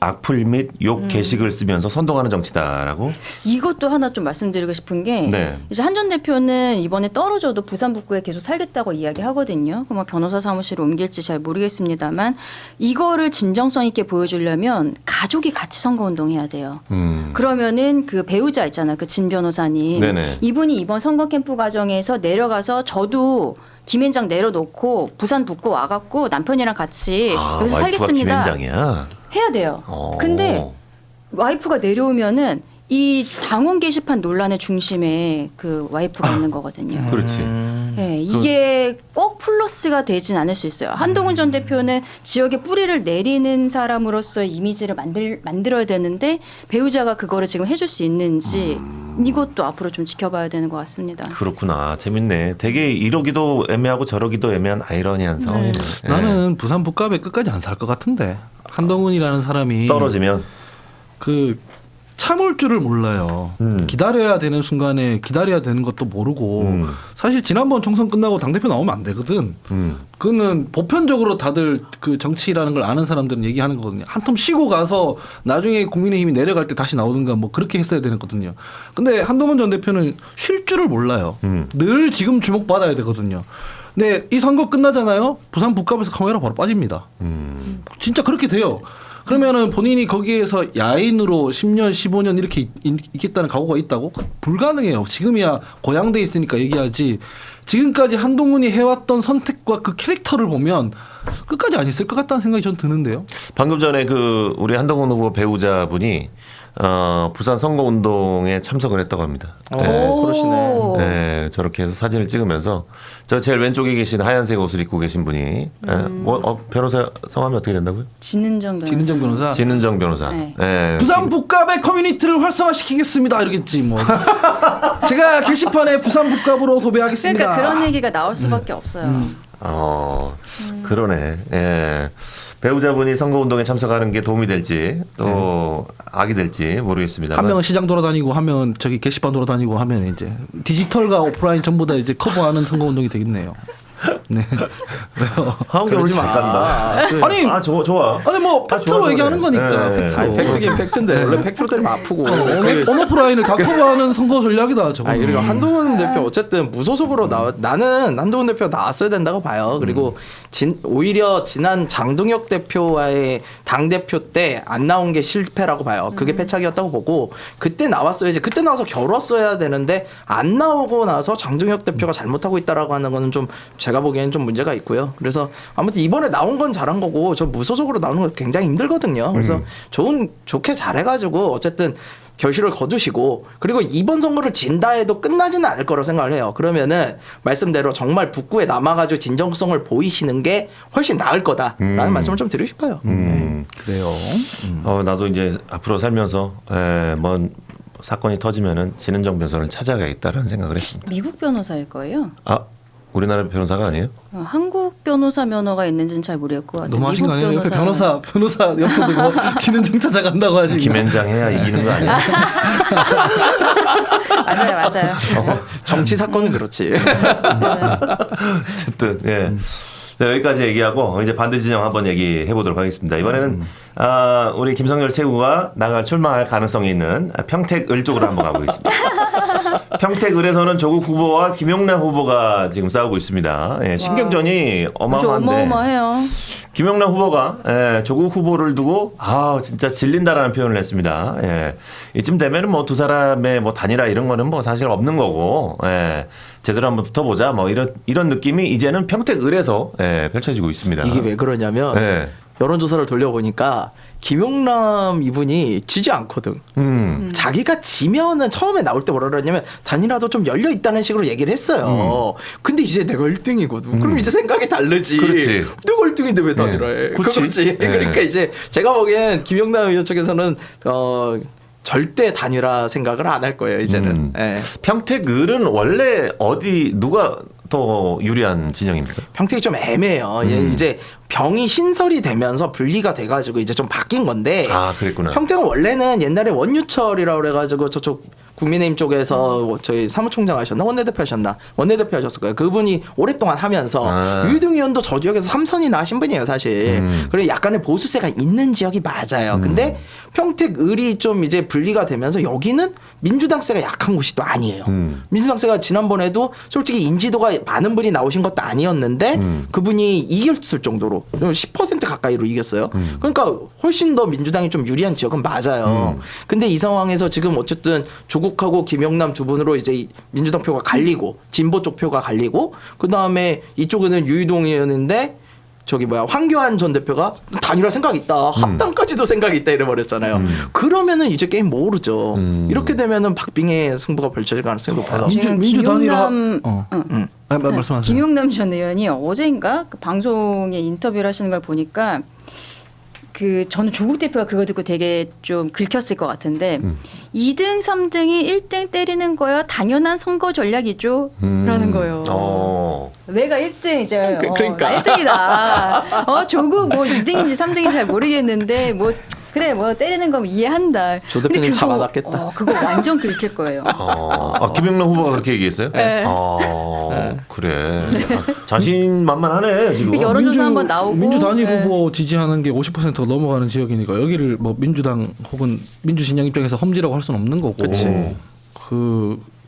악플 및 욕 게시글 쓰면서 선동하는 정치다라고. 이것도 하나 좀 말씀드리고 싶은 게 네. 이제 한 전 대표는 이번에 떨어져도 부산 북구에 계속 살겠다고 이야기하거든요. 그럼 변호사 사무실을 옮길지 잘 모르겠습니다만 이거를 진정성 있게 보여주려면 가족이 같이 선거운동해야 돼요. 그러면은 그 배우자 있잖아요. 그 진 변호사님. 네네. 이분이 이번 선거 캠프 과정에서 내려가서 저도 김앤장 내려놓고 부산 북구 와갖고 남편이랑 같이 여기서 와이프가 살겠습니다. 김앤장이야. 해야 돼요. 근데 와이프가 내려오면은 이 당원 게시판 논란의 중심에 그 와이프가 있는 거거든요. 그렇지. 네, 이게 꼭 플러스가 되진 않을 수 있어요. 한동훈 전 대표는 지역에 뿌리를 내리는 사람으로서의 이미지를 만들어야 되는데 배우자가 그거를 지금 해줄 수 있는지 이것도 앞으로 좀 지켜봐야 되는 것 같습니다. 그렇구나. 재밌네. 되게 이러기도 애매하고 저러기도 애매한 아이러니한 상황이네. 예. 나는 부산 북갑에 끝까지 안 살 것 같은데 한동훈이라는 사람이 떨어지면 그 참을 줄을 몰라요. 기다려야 되는 순간에 기다려야 되는 것도 모르고 사실 지난번 총선 끝나고 당대표 나오면 안 되거든. 그거는 보편적으로 다들 그 정치라는 걸 아는 사람들은 얘기하는 거거든요. 한 텀 쉬고 가서 나중에 국민의힘이 내려갈 때 다시 나오든가 뭐 그렇게 했어야 되거든요. 근데 한동훈 전 대표는 쉴 줄을 몰라요. 늘 지금 주목받아야 되거든요. 근데 이 선거 끝나잖아요. 부산 북갑에서 카메라 바로 빠집니다. 진짜 그렇게 돼요. 그러면은 본인이 거기에서 야인으로 10년, 15년 이렇게 있겠다는 각오가 있다고? 불가능해요. 지금이야 고양돼 있으니까 얘기하지. 지금까지 한동훈이 해왔던 선택과 그 캐릭터를 보면 끝까지 안 있을 것 같다는 생각이 전 드는데요. 방금 전에 그 우리 한동훈 후보 배우자분이 부산 선거운동에 참석을 했다고 합니다. 그러시네. 네, 저렇게 해서 사진을 찍으면서 저 제일 왼쪽에 계신 하얀색 옷을 입고 계신 분이 변호사 성함이 어떻게 된다고요? 진은정 변호사. 진은정 변호사. 진은정 변호사. 네. 네. 부산 북갑의 커뮤니티를 활성화시키겠습니다. 이러겠지 뭐. 제가 게시판에 부산 북갑으로 도배하겠습니다. 그러니까 그런 얘기가 나올 수밖에 없어요. 그러네. 예. 배우자분이 선거운동에 참석하는 게 도움이 될지 또 악이 될지 모르겠습니다. 한 명은 시장 돌아다니고 한 명은 저기 게시판 돌아다니고 하면 이제 디지털과 오프라인 전부 다 이제 커버하는 선거운동이 되겠네요. 네. 하은기 오늘 잘 간다. 아니, 좋아. 아니 뭐 팩트로 좋아, 얘기하는 그래. 거니까. 네. 팩트로. 아니, 팩트긴 팩트인데 원래 팩트로 때리면 아프고. 언오프라인을 다 커버하는 선거 전략이다. 저거. 아니 그리고 한동훈 대표 어쨌든 무소속으로 나는 한동훈 대표 나왔어야 된다고 봐요. 그리고 오히려 지난 장동혁 대표와의 당 대표 때 안 나온 게 실패라고 봐요. 그게 패착이었다고 보고 그때 나왔어야지. 그때 나와서 겨뤘어야 되는데 안 나오고 나서 장동혁 대표가 잘못하고 있다라고 하는 거는 좀 제가 보기에는 좀 문제가 있고요. 그래서 아무튼 이번에 나온 건 잘한 거고 저 무소속으로 나오는 거 굉장히 힘들거든요. 그래서 좋게 잘해가지고 어쨌든 결실을 거두시고 그리고 이번 선거를 진다 해도 끝나지는 않을 거라고 생각을 해요. 그러면은 말씀대로 정말 북구에 남아가지고 진정성을 보이시는 게 훨씬 나을 거다라는 말씀을 좀 드리고 싶어요. 그래요. 나도 이제 앞으로 살면서 뭔 사건이 터지면은 진은정 변호사를 찾아가겠다라는 생각을 했습니다. 미국 변호사일 거예요. 우리나라 변호사가 아니에요? 한국 변호사 면허가 있는지는 잘 모르겠고 너무 하신 거 아니에요? 옆에 변호사 변호사 옆에 두고 진은정 찾아간다고 하시면 김현장 해야 이기는 거 아니야? 맞아요. 정치 사건은 그렇지. 어쨌든 예. 자, 여기까지 얘기하고 이제 반대 진영 한번 얘기해 보도록 하겠습니다. 이번에는 우리 김성열 최고가 나가 출마할 가능성이 있는 평택을 쪽으로 한번 가보겠습니다. 평택을에서는 조국 후보와 김용남 후보가 지금 싸우고 있습니다. 예, 신경전이 어마어마한데. 어마어마해요. 김용남 후보가 조국 후보를 두고 진짜 질린다라는 표현을 했습니다. 예, 이쯤 되면은 뭐 두 사람의 뭐 단일화 이런 거는 뭐 사실 없는 거고 제대로 한번 붙어보자 뭐 이런 느낌이 이제는 평택을에서 펼쳐지고 있습니다. 이게 왜 그러냐면 여론조사를 돌려보니까 김용남 이분이 지지 않거든. 자기가 지면은 처음에 나올 때 뭐라 그러냐면 단일화도 좀 열려 있다는 식으로 얘기를 했어요. 근데 이제 내가 1등이거든. 그럼 이제 생각이 다르지. 그렇지. 내가 1등인데 왜 단일화해? 그렇지. 그러니까 이제 제가 보기엔 김용남 의원 쪽에서는 절대 단일화 생각을 안 할 거예요. 이제는. 평택을은 원래 누가 더 유리한 진영입니까? 평택이 좀 애매해요. 이제 병이 신설이 되면서 분리가 돼가지고 이제 좀 바뀐 건데. 그랬구나. 평택은 원래는 옛날에 원유철이라고 그래가지고 저쪽 국민의힘 쪽에서 저희 사무총장 하셨나 원내대표 하셨을 거예요. 그분이 오랫동안 하면서 유희동 의원도 저 지역에서 3선이나 하신 분이에요, 사실. 그리고 약간의 보수세가 있는 지역이 맞아요. 근데 평택을이 좀 이제 분리가 되면서 여기는 민주당세가 약한 곳이 또 아니에요. 민주당세가 지난번에도 솔직히 인지도가 많은 분이 나오신 것도 아니었는데 그분이 이겼을 정도로 10% 가까이로 이겼어요. 그러니까 훨씬 더 민주당이 좀 유리한 지역은 맞아요. 근데 이 상황에서 지금 어쨌든 조국하고 김용남 두 분으로 이제 민주당 표가 갈리고 진보 쪽 표가 갈리고 그다음에 이쪽에는 유희동 의원인데 황교안 전 대표가 단일화 생각이 있다. 합당까지도 생각이 있다 이래버렸잖아요. 그러면은 이제 게임 모르죠. 이렇게 되면은 박빙의 승부가 펼쳐질 가능성이 높아요. 민주 단일화. 말씀하세요. 김용남 전 의원이 어제인가 그 방송에 인터뷰를 하시는 걸 보니까 저는 조국 대표가 그거 듣고 되게 좀 긁혔을 것 같은데 2등, 3등이 1등 때리는 거야 당연한 선거 전략이죠. 라는 거예요. 내가 1등 이제 그러니까. 나 1등이다. 조국 뭐 2등인지 3등인지 잘 모르겠는데 그래 때리는 거면 이해한다. 조 대표님 잡아놨겠다. 그거 완전 긁힐 거예요. 김용남 후보가 그렇게 얘기했어요? 네. 그래. 자신만만하네 지금. 여론조사 한번 나오고 민주 단일 후보 지지하는 게 50%가 넘어가는 지역이니까 여기를 뭐 민주당 혹은 민주진영 입장에서 험지라고 할 수는 없는 거고. 그치.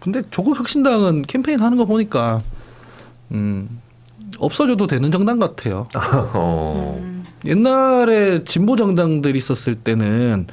근데 조국 혁신당은 캠페인 하는 거 보니까 없어져도 되는 정당 같아요. 옛날에 진보 정당들이 있었을 때는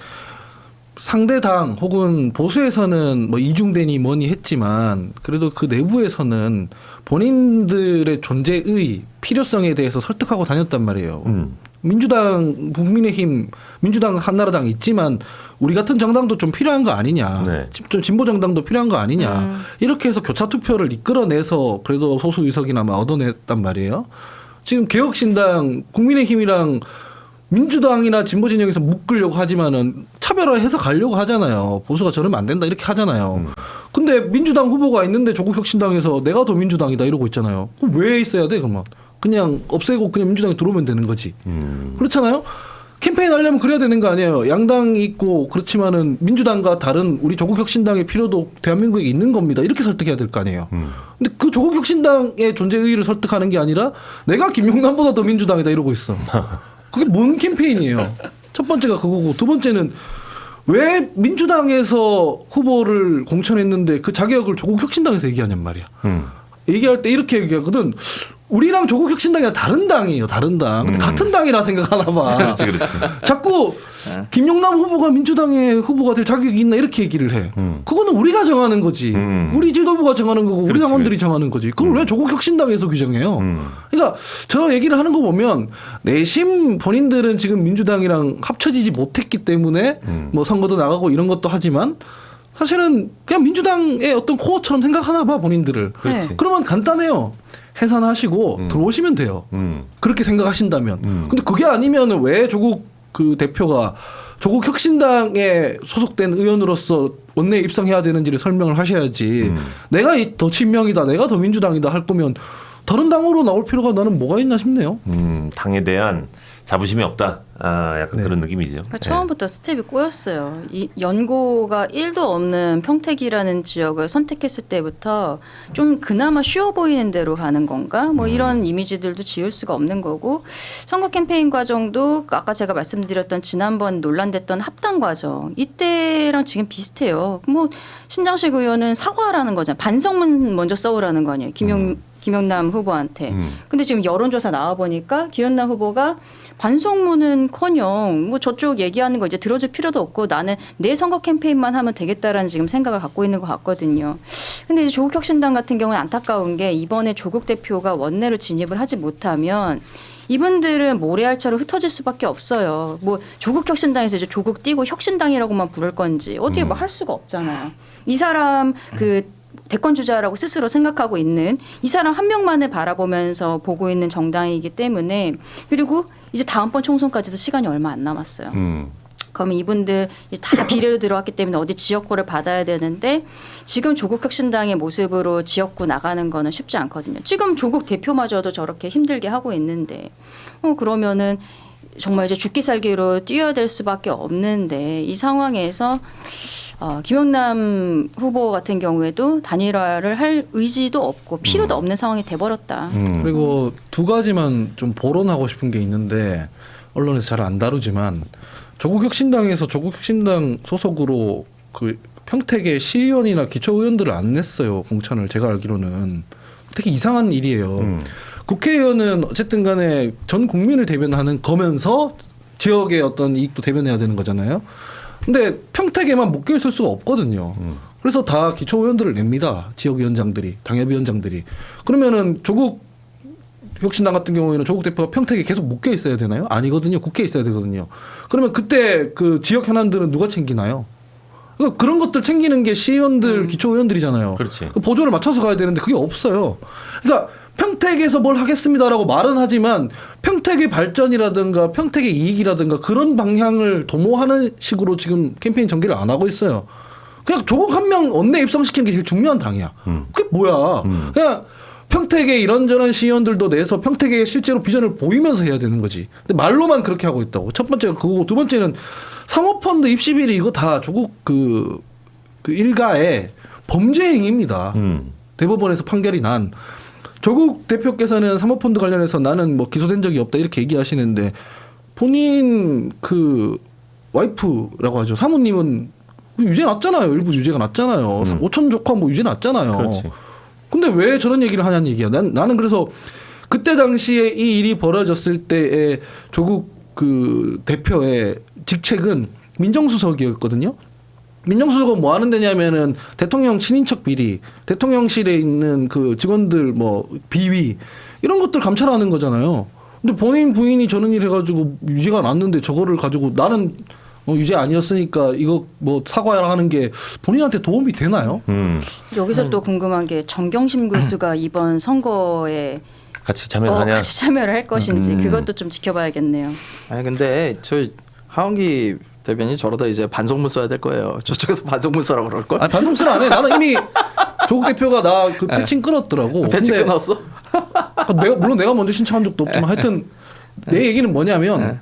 상대 당 혹은 보수에서는 뭐 이중대니 뭐니 했지만 그래도 그 내부에서는 본인들의 존재의 필요성에 대해서 설득하고 다녔단 말이에요. 민주당, 국민의힘, 민주당, 한나라당 있지만 우리 같은 정당도 좀 필요한 거 아니냐. 네. 좀 진보 정당도 필요한 거 아니냐. 이렇게 해서 교차 투표를 이끌어내서 그래도 소수 의석이나마 얻어냈단 말이에요. 지금 개혁신당, 국민의힘이랑 민주당이나 진보 진영에서 묶으려고 하지만은 차별화해서 가려고 하잖아요. 보수가 저러면 안 된다 이렇게 하잖아요. 근데 민주당 후보가 있는데 조국혁신당에서 내가 더 민주당이다 이러고 있잖아요. 그럼 왜 있어야 돼 그러면? 그냥 없애고 그냥 민주당에 들어오면 되는 거지. 그렇잖아요. 캠페인 하려면 그래야 되는 거 아니에요. 양당이 있고 그렇지만은 민주당과 다른 우리 조국혁신당의 필요도 대한민국에 있는 겁니다. 이렇게 설득해야 될 거 아니에요. 근데 그 조국혁신당의 존재 의의를 설득하는 게 아니라 내가 김용남보다 더 민주당이다 이러고 있어. 그게 뭔 캠페인이에요. 첫 번째가 그거고 두 번째는 왜 민주당에서 후보를 공천했는데 그 자격을 조국혁신당에서 얘기하냔 말이야. 얘기할 때 이렇게 얘기하거든. 우리랑 조국혁신당이랑 다른 당이에요. 다른 당. 근데 같은 당이라 생각하나 봐. 그렇지. 자꾸 김용남 후보가 민주당의 후보가 될 자격이 있나 이렇게 얘기를 해. 그거는 우리가 정하는 거지. 우리 지도부가 정하는 거고 우리 당원들이 정하는 거지. 그걸 왜 조국혁신당에서 규정해요? 그러니까 저 얘기를 하는 거 보면 내심 본인들은 지금 민주당이랑 합쳐지지 못했기 때문에 뭐 선거도 나가고 이런 것도 하지만 사실은 그냥 민주당의 어떤 코어처럼 생각하나 봐 본인들을. 그렇지. 그러면 간단해요. 해산하시고 들어오시면 돼요. 그렇게 생각하신다면. 근데 그게 아니면 왜 조국 그 대표가 조국 혁신당에 소속된 의원으로서 원내에 입성해야 되는지를 설명을 하셔야지. 내가 더 친명이다, 내가 더 민주당이다 할 거면 다른 당으로 나올 필요가 나는 뭐가 있나 싶네요. 당에 대한 자부심이 없다. 아, 약간 그런 느낌이죠. 그러니까 처음부터 스텝이 꼬였어요. 이 연고가 1도 없는 평택이라는 지역을 선택했을 때부터 좀 그나마 쉬워 보이는 대로 가는 건가? 뭐 이런 이미지들도 지울 수가 없는 거고 선거 캠페인 과정도 아까 제가 말씀드렸던 지난번 논란됐던 합당 과정 이때랑 지금 비슷해요. 뭐 신장식 의원은 사과하라는 거잖아요. 반성문 먼저 써오라는 거 아니에요. 김영남 후보한테. 근데 지금 여론조사 나와 보니까 김영남 후보가 반성문은커녕 뭐 저쪽 얘기하는 거 이제 들어줄 필요도 없고 나는 내 선거 캠페인만 하면 되겠다라는 지금 생각을 갖고 있는 것 같거든요. 근데 이제 조국혁신당 같은 경우는 안타까운 게 이번에 조국 대표가 원내로 진입을 하지 못하면 이분들은 모래알처럼 흩어질 수밖에 없어요. 뭐 조국혁신당에서 이제 조국 띄고 혁신당이라고만 부를 건지 어떻게 뭐 할 수가 없잖아요. 이 사람 그 대권 주자라고 스스로 생각하고 있는 이 사람 한 명만을 바라보면서 보고 있는 정당이기 때문에 그리고 이제 다음번 총선까지도 시간이 얼마 안 남았어요. 그러면 이분들 다 비례로 들어왔기 때문에 어디 지역구를 받아야 되는데 지금 조국혁신당의 모습으로 지역구 나가는 거는 쉽지 않거든요. 지금 조국 대표마저도 저렇게 힘들게 하고 있는데 그러면은 정말 이제 죽기 살기로 뛰어야 될 수밖에 없는데 이 상황에서 김영남 후보 같은 경우에도 단일화를 할 의지도 없고 필요도 없는 상황이 돼버렸다. 그리고 두 가지만 좀 보론하고 싶은 게 있는데 언론에서 잘 안 다루지만 조국혁신당에서 조국혁신당 소속으로 그 평택의 시의원이나 기초의원들을 안 냈어요. 공천을 제가 알기로는. 되게 이상한 일이에요. 국회의원은 어쨌든 간에 전 국민을 대변하는 거면서 지역의 어떤 이익도 대변해야 되는 거잖아요. 근데 평택에만 묶여 있을 수가 없거든요. 그래서 다 기초의원들을 냅니다. 지역위원장들이, 당협위원장들이. 그러면은 조국 혁신당 같은 경우에는 조국 대표가 평택에 계속 묶여 있어야 되나요? 아니거든요. 국회에 있어야 되거든요. 그러면 그때 그 지역 현안들은 누가 챙기나요? 그러니까 그런 것들 챙기는 게 시의원들, 기초의원들이잖아요. 그렇지. 그 보조를 맞춰서 가야 되는데 그게 없어요. 그러니까 평택에서 뭘 하겠습니다라고 말은 하지만 평택의 발전이라든가 평택의 이익이라든가 그런 방향을 도모하는 식으로 지금 캠페인 전개를 안 하고 있어요. 그냥 조국 한 명 원내 입성시키는 게 제일 중요한 당이야. 그게 뭐야. 그냥 평택에 이런저런 시의원들도 내서 평택에 실제로 비전을 보이면서 해야 되는 거지. 근데 말로만 그렇게 하고 있다고. 첫 번째가 그거고 두 번째는 사모펀드 입시 비리 이거 다 조국 그 일가의 범죄 행위입니다. 대법원에서 판결이 난. 조국 대표께서는 사모펀드 관련해서 나는 뭐 기소된 적이 없다 이렇게 얘기하시는데 본인 그 와이프라고 하죠. 사모님은 유죄 났잖아요. 일부 유죄가 났잖아요. 5천 조카 뭐 유죄 났잖아요. 그렇지. 근데 왜 저런 얘기를 하냐는 얘기야. 나는 그래서 그때 당시에 이 일이 벌어졌을 때에 조국 그 대표의 직책은 민정수석이었거든요. 민정수석은 뭐 하는 데냐면은 대통령 친인척 비리, 대통령실에 있는 그 직원들 뭐 비위 이런 것들 감찰하는 거잖아요. 근데 본인 부인이 저런 일 해가지고 유죄가 났는데 저거를 가지고 나는 유죄 아니었으니까 이거 뭐 사과해라 하는 게 본인한테 도움이 되나요? 여기서 또 궁금한 게 정경심 교수가 이번 선거에 같이 참여하냐? 같이 참여를 할 것인지 그것도 좀 지켜봐야겠네요. 아니 근데 저 하원기 대변인 저러다 이제 반성문 써야 될 거예요. 저쪽에서 반성문 써라고 그럴 걸. 아 반성문 안 해. 나는 이미 조국 대표가 나 그 패칭 끊었더라고. 배치 끊었어? 물론 내가 먼저 신청한 적도 없지만 하여튼 내 얘기는 뭐냐면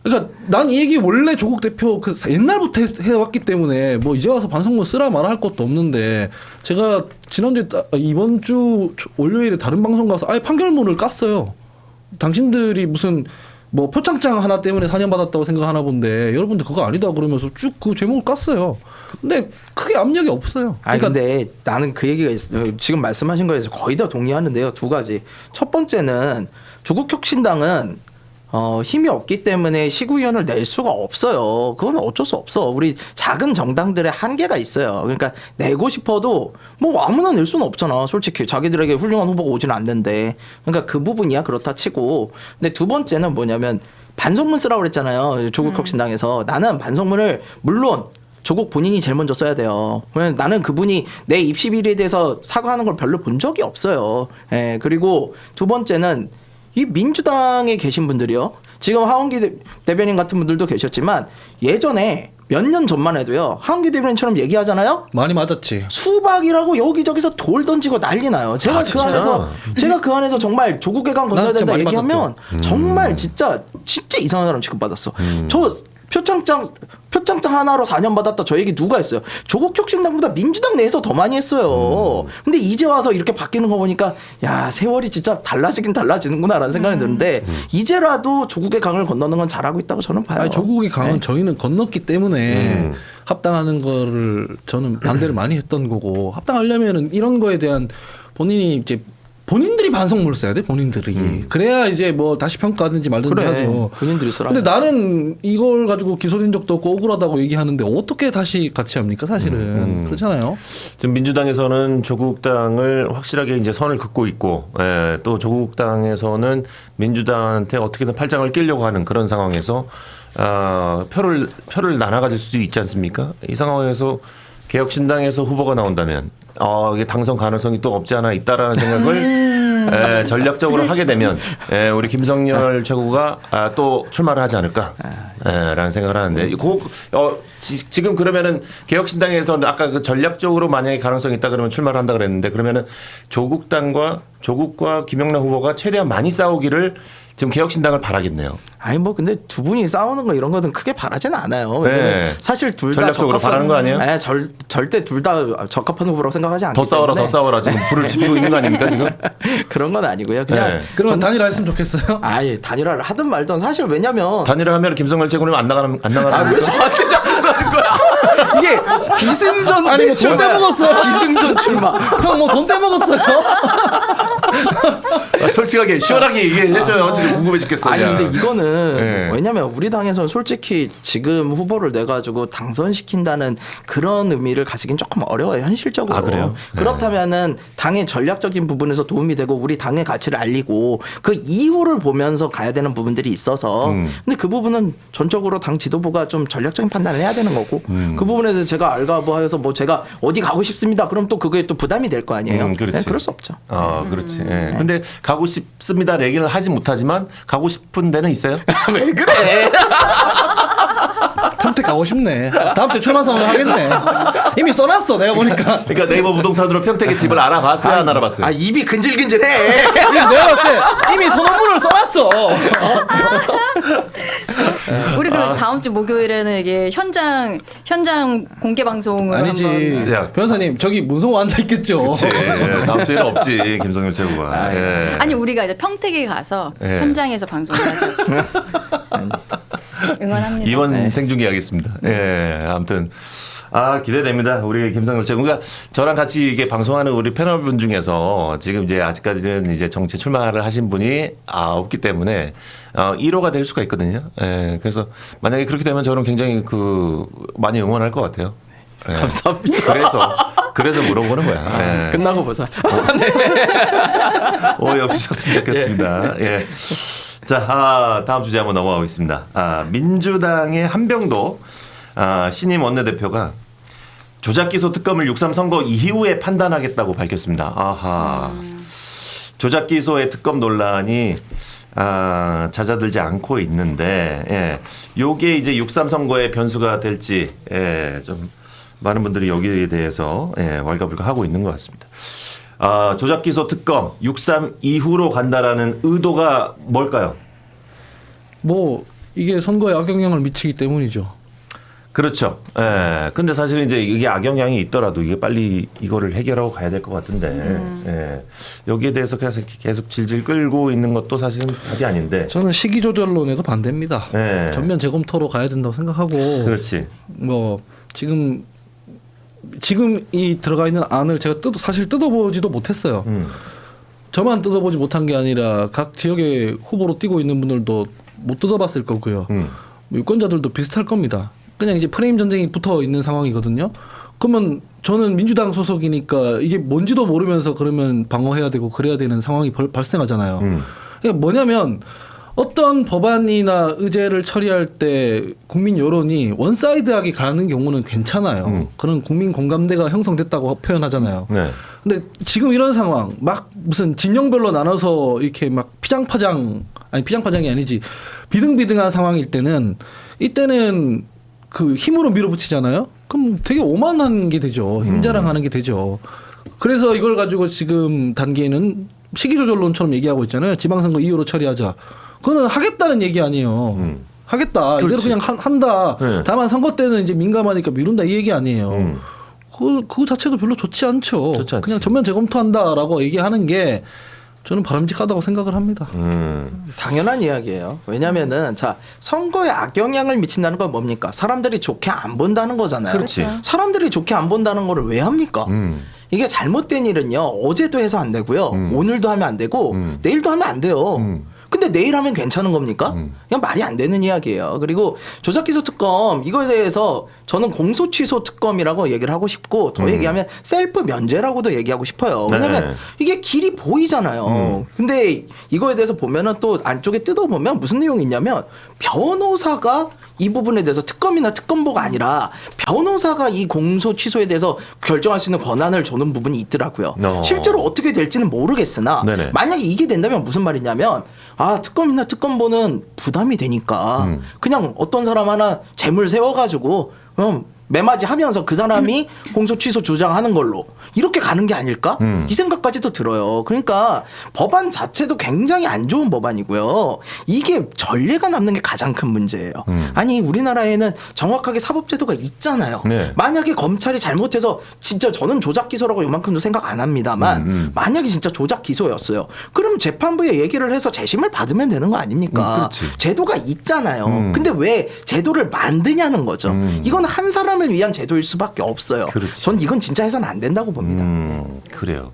그러니까 난 이 얘기 원래 조국 대표 그 옛날부터 해왔기 때문에 뭐 이제 와서 반성문 쓰라 말아 할 것도 없는데 제가 지난주에 이번 주 월요일에 다른 방송 가서 아예 판결문을 깠어요. 당신들이 무슨 뭐 표창장 하나 때문에 4년 받았다고 생각하나 본데 여러분들 그거 아니다 그러면서 쭉 그 제목을 깠어요. 근데 크게 압력이 없어요. 아니 그러니까 근데 나는 그 얘기가 지금 말씀하신 거에서 거의 다 동의하는데요. 두 가지. 첫 번째는 조국 혁신당은 힘이 없기 때문에 시구위원을 낼 수가 없어요. 그건 어쩔 수 없어. 우리 작은 정당들의 한계가 있어요. 그러니까 내고 싶어도 뭐 아무나 낼 수는 없잖아. 솔직히 자기들에게 훌륭한 후보가 오지는 않는데. 그러니까 그 부분이야 그렇다 치고. 근데 두 번째는 뭐냐면 반성문 쓰라고 그랬잖아요. 조국 혁신당에서. 나는 반성문을 물론 조국 본인이 제일 먼저 써야 돼요. 왜냐면 나는 그분이 내 입시 비리에 대해서 사과하는 걸 별로 본 적이 없어요. 예, 그리고 두 번째는 이 민주당에 계신 분들이요. 지금 하원기 대변인 같은 분들도 계셨지만 예전에 몇 년 전만 해도요. 하원기 대변인처럼 얘기하잖아요. 많이 맞았지. 수박이라고 여기저기서 돌 던지고 난리 나요. 제가 그 안에서 정말 조국의 강 건너야 나 진짜 된다 많이 얘기하면 정말 진짜 이상한 사람 취급받았어. 저 표창장 하나로 4년 받았다 저 얘기 누가 했어요? 조국 혁신당보다 민주당 내에서 더 많이 했어요. 근데 이제 와서 이렇게 바뀌는 거 보니까 야 세월이 진짜 달라지긴 달라지는구나라는 생각이 드는데 이제라도 조국의 강을 건너는 건 잘하고 있다고 저는 봐요. 아니, 조국의 강은 저희는 건넜기 때문에 합당하는 거를 저는 반대를 많이 했던 거고 합당하려면은 이런 거에 대한 본인이 이제 본인들이 반성문을 써야 돼 본인들이 그래야 이제 뭐 다시 평가하든지 말든지 그래, 하죠. 본인들이 쓰라. 근데 나는 이걸 가지고 기소된 적도 없고 억울하다고 얘기하는데 어떻게 다시 같이 합니까 사실은 그렇잖아요. 지금 민주당에서는 조국당을 확실하게 이제 선을 긋고 있고, 또 조국당에서는 민주당한테 어떻게든 팔짱을 끼려고 하는 그런 상황에서 표를 나눠 가질 수도 있지 않습니까? 이 상황에서 개혁신당에서 후보가 나온다면 이게 당선 가능성이 또 없지 않아 있다라는 생각을 전략적으로 하게 되면 우리 김성열 최고가 또 출마를 하지 않을까라는 생각을 하는데 지금 그러면은 개혁신당에서 아까 그 전략적으로 만약에 가능성이 있다 그러면 출마를 한다 그랬는데 그러면은 조국과 김영남 후보가 최대한 많이 싸우기를 지금 개혁신당을 바라겠네요. 아니 뭐 근데 두 분이 싸우는 거 이런 거는 크게 바라지는 않아요. 왜냐면 사실 둘 다 전략적으로 바라는 거 아니에요? 아니, 절대 둘 다 적합한 후보라고 생각하지 않기 때문에 더 싸워라 지금 불을 지피고 있는 거 아닙니까 지금? 그런 건 아니고요. 그냥 그러면 단일화했으면 좋겠어요. 아예 단일화를 하든 말든 사실 왜냐면 단일화하면 김성열 최고는 안 나가는 왜 저한테 자꾸 그러는 거야? 이게 기승전 아니 뭐 돈 떼먹었어요. 기승전 출마. 형 뭐 돈 떼먹었어요. 솔직하게 시원하게 얘기해줘요. 지금 궁금해 죽겠어요. 아니 근데 이거는 네. 왜냐면 우리 당에서는 솔직히 지금 후보를 내가지고 당선시킨다는 그런 의미를 가지긴 조금 어려워요 현실적으로. 아, 그래요? 네. 그렇다면은 당의 전략적인 부분에서 도움이 되고 우리 당의 가치를 알리고 그 이후를 보면서 가야 되는 부분들이 있어서 근데 그 부분은 전적으로 당 지도부가 좀 전략적인 판단을 해야 되는 거고 그 부분에 대해서 제가 알가부해서 뭐 제가 어디 가고 싶습니다. 그럼 또 그게 또 부담이 될 거 아니에요. 그렇지. 네, 그럴 수 없죠. 그렇지. 근데 가고 싶습니다 얘기는 하지 못하지만 가고 싶은 데는 있어요? 왜 그래? 평택 가고 싶네. 다음 주에 출마 선언을 하겠네. 이미 써놨어 내가 보니까. 그러니까 네이버 부동산으로 평택의 집을 알아봤어요? 안 알아봤어요? 입이 근질근질해. 내가 봤을 때 이미 선언문을 써놨어. 우리 그럼 다음 주 목요일에는 이게 현장 공개 방송을 아니지. 한번. 야. 변호사님 저기 문성호 앉아 있겠죠. 그치. 다음 주에는 없지 김성열 최고가. 아니 우리가 이제 평택에 가서 현장에서 방송을 하죠. 응원합니다. 이번 생중계하겠습니다. 아무튼 기대됩니다. 우리 김상철 씨. 그러니까 저랑 같이 이게 방송하는 우리 패널분 중에서 지금 이제 아직까지는 이제 정치 출마를 하신 분이 없기 때문에 1호가 될 수가 있거든요. 예, 그래서 만약에 그렇게 되면 저는 굉장히 많이 응원할 것 같아요. 예. 감사합니다. 그래서 물어보는 거야. 예. 끝나고 보자. 오해없으셨으면 좋겠습니다. 예. 자, 다음 주제 한번 넘어가 보겠습니다. 민주당의 한병도 신임 원내대표가 조작 기소 특검을 6.3 선거 이후에 판단하겠다고 밝혔습니다. 조작 기소의 특검 논란이 잦아들지 않고 있는데, 예. 요게 이제 6.3 선거의 변수가 될지, 예. 좀 많은 분들이 여기에 대해서 왈가불가하고 있는 것 같습니다. 조작 기소 특검 6.3 이후로 간다라는 의도가 뭘까요? 뭐 이게 선거에 악영향을 미치기 때문이죠. 그렇죠. 예. 근데 사실 이제 이게 악영향이 있더라도 이게 빨리 이거를 해결하고 가야 될 것 같은데, 예. 여기에 대해서 계속 질질 끌고 있는 것도 사실은 답이 아닌데. 저는 시기 조절론에도 반대입니다. 예. 전면 재검토로 가야 된다고 생각하고. 그렇지. 뭐 지금 이 들어가 있는 안을 제가 사실 뜯어보지도 못했어요. 저만 뜯어보지 못한 게 아니라 각 지역의 후보로 뛰고 있는 분들도 못 뜯어봤을 거고요. 유권자들도 비슷할 겁니다. 그냥 이제 프레임 전쟁이 붙어 있는 상황이거든요. 그러면 저는 민주당 소속이니까 이게 뭔지도 모르면서 그러면 방어해야 되고 그래야 되는 상황이 발생하잖아요. 그러니까 뭐냐면 어떤 법안이나 의제를 처리할 때 국민 여론이 원사이드하게 가는 경우는 괜찮아요. 그런 국민 공감대가 형성됐다고 표현하잖아요. 네. 근데 지금 이런 상황 막 무슨 진영별로 나눠서 이렇게 막 피장파장이 아니지 비등비등한 상황일 때는 이때는 그 힘으로 밀어붙이잖아요. 그럼 되게 오만한 게 되죠. 힘자랑하는 게 되죠. 그래서 이걸 가지고 지금 단계에는 시기조절론처럼 얘기하고 있잖아요. 지방선거 이후로 처리하자. 그거는 하겠다는 얘기 아니에요. 하겠다. 이대로 그냥 한다. 네. 다만 선거 때는 이제 민감하니까 미룬다 이 얘기 아니에요. 그거 자체도 별로 좋지 않죠. 좋지 않지. 그냥 전면 재검토한다라고 얘기하는 게 저는 바람직하다고 생각을 합니다. 당연한 이야기예요. 왜냐면은 자 선거에 악영향을 미친다는 건 뭡니까? 사람들이 좋게 안 본다는 거잖아요. 그렇지. 사람들이 좋게 안 본다는 거를 왜 합니까? 이게 잘못된 일은요. 어제도 해서 안 되고요. 오늘도 하면 안 되고 내일도 하면 안 돼요. 근데 내일 하면 괜찮은 겁니까? 그냥 말이 안 되는 이야기예요. 그리고 조작기소 특검 이거에 대해서 저는 공소취소 특검이라고 얘기를 하고 싶고 더 얘기하면 셀프 면제라고도 얘기하고 싶어요. 왜냐하면 네. 이게 길이 보이잖아요. 근데 이거에 대해서 보면은 또 안쪽에 뜯어보면 무슨 내용이 있냐면 변호사가 이 부분에 대해서 특검이나 특검보가 아니라 변호사가 이 공소 취소에 대해서 결정할 수 있는 권한을 주는 부분이 있더라고요. 실제로 어떻게 될지는 모르겠으나 네네. 만약에 이게 된다면 무슨 말이냐면 특검이나 특검보는 부담이 되니까 그냥 어떤 사람 하나 재물 세워가지고 매맞이 하면서 그 사람이 공소 취소 주장하는 걸로 이렇게 가는 게 아닐까? 이 생각까지도 들어요. 그러니까 법안 자체도 굉장히 안 좋은 법안이고요. 이게 전례가 남는 게 가장 큰 문제예요. 아니 우리나라에는 정확하게 사법제도가 있잖아요. 네. 만약에 검찰이 잘못해서 진짜 저는 조작 기소라고 요만큼도 생각 안 합니다만 만약에 진짜 조작 기소였어요. 그럼 재판부에 얘기를 해서 재심을 받으면 되는 거 아닙니까? 그렇지. 제도가 있잖아요. 근데 왜 제도를 만드냐는 거죠. 이건 한 사람을 위한 제도일 수밖에 없어요. 그렇지. 전 이건 진짜 해서는 안 된다고 봅니다. 그래요.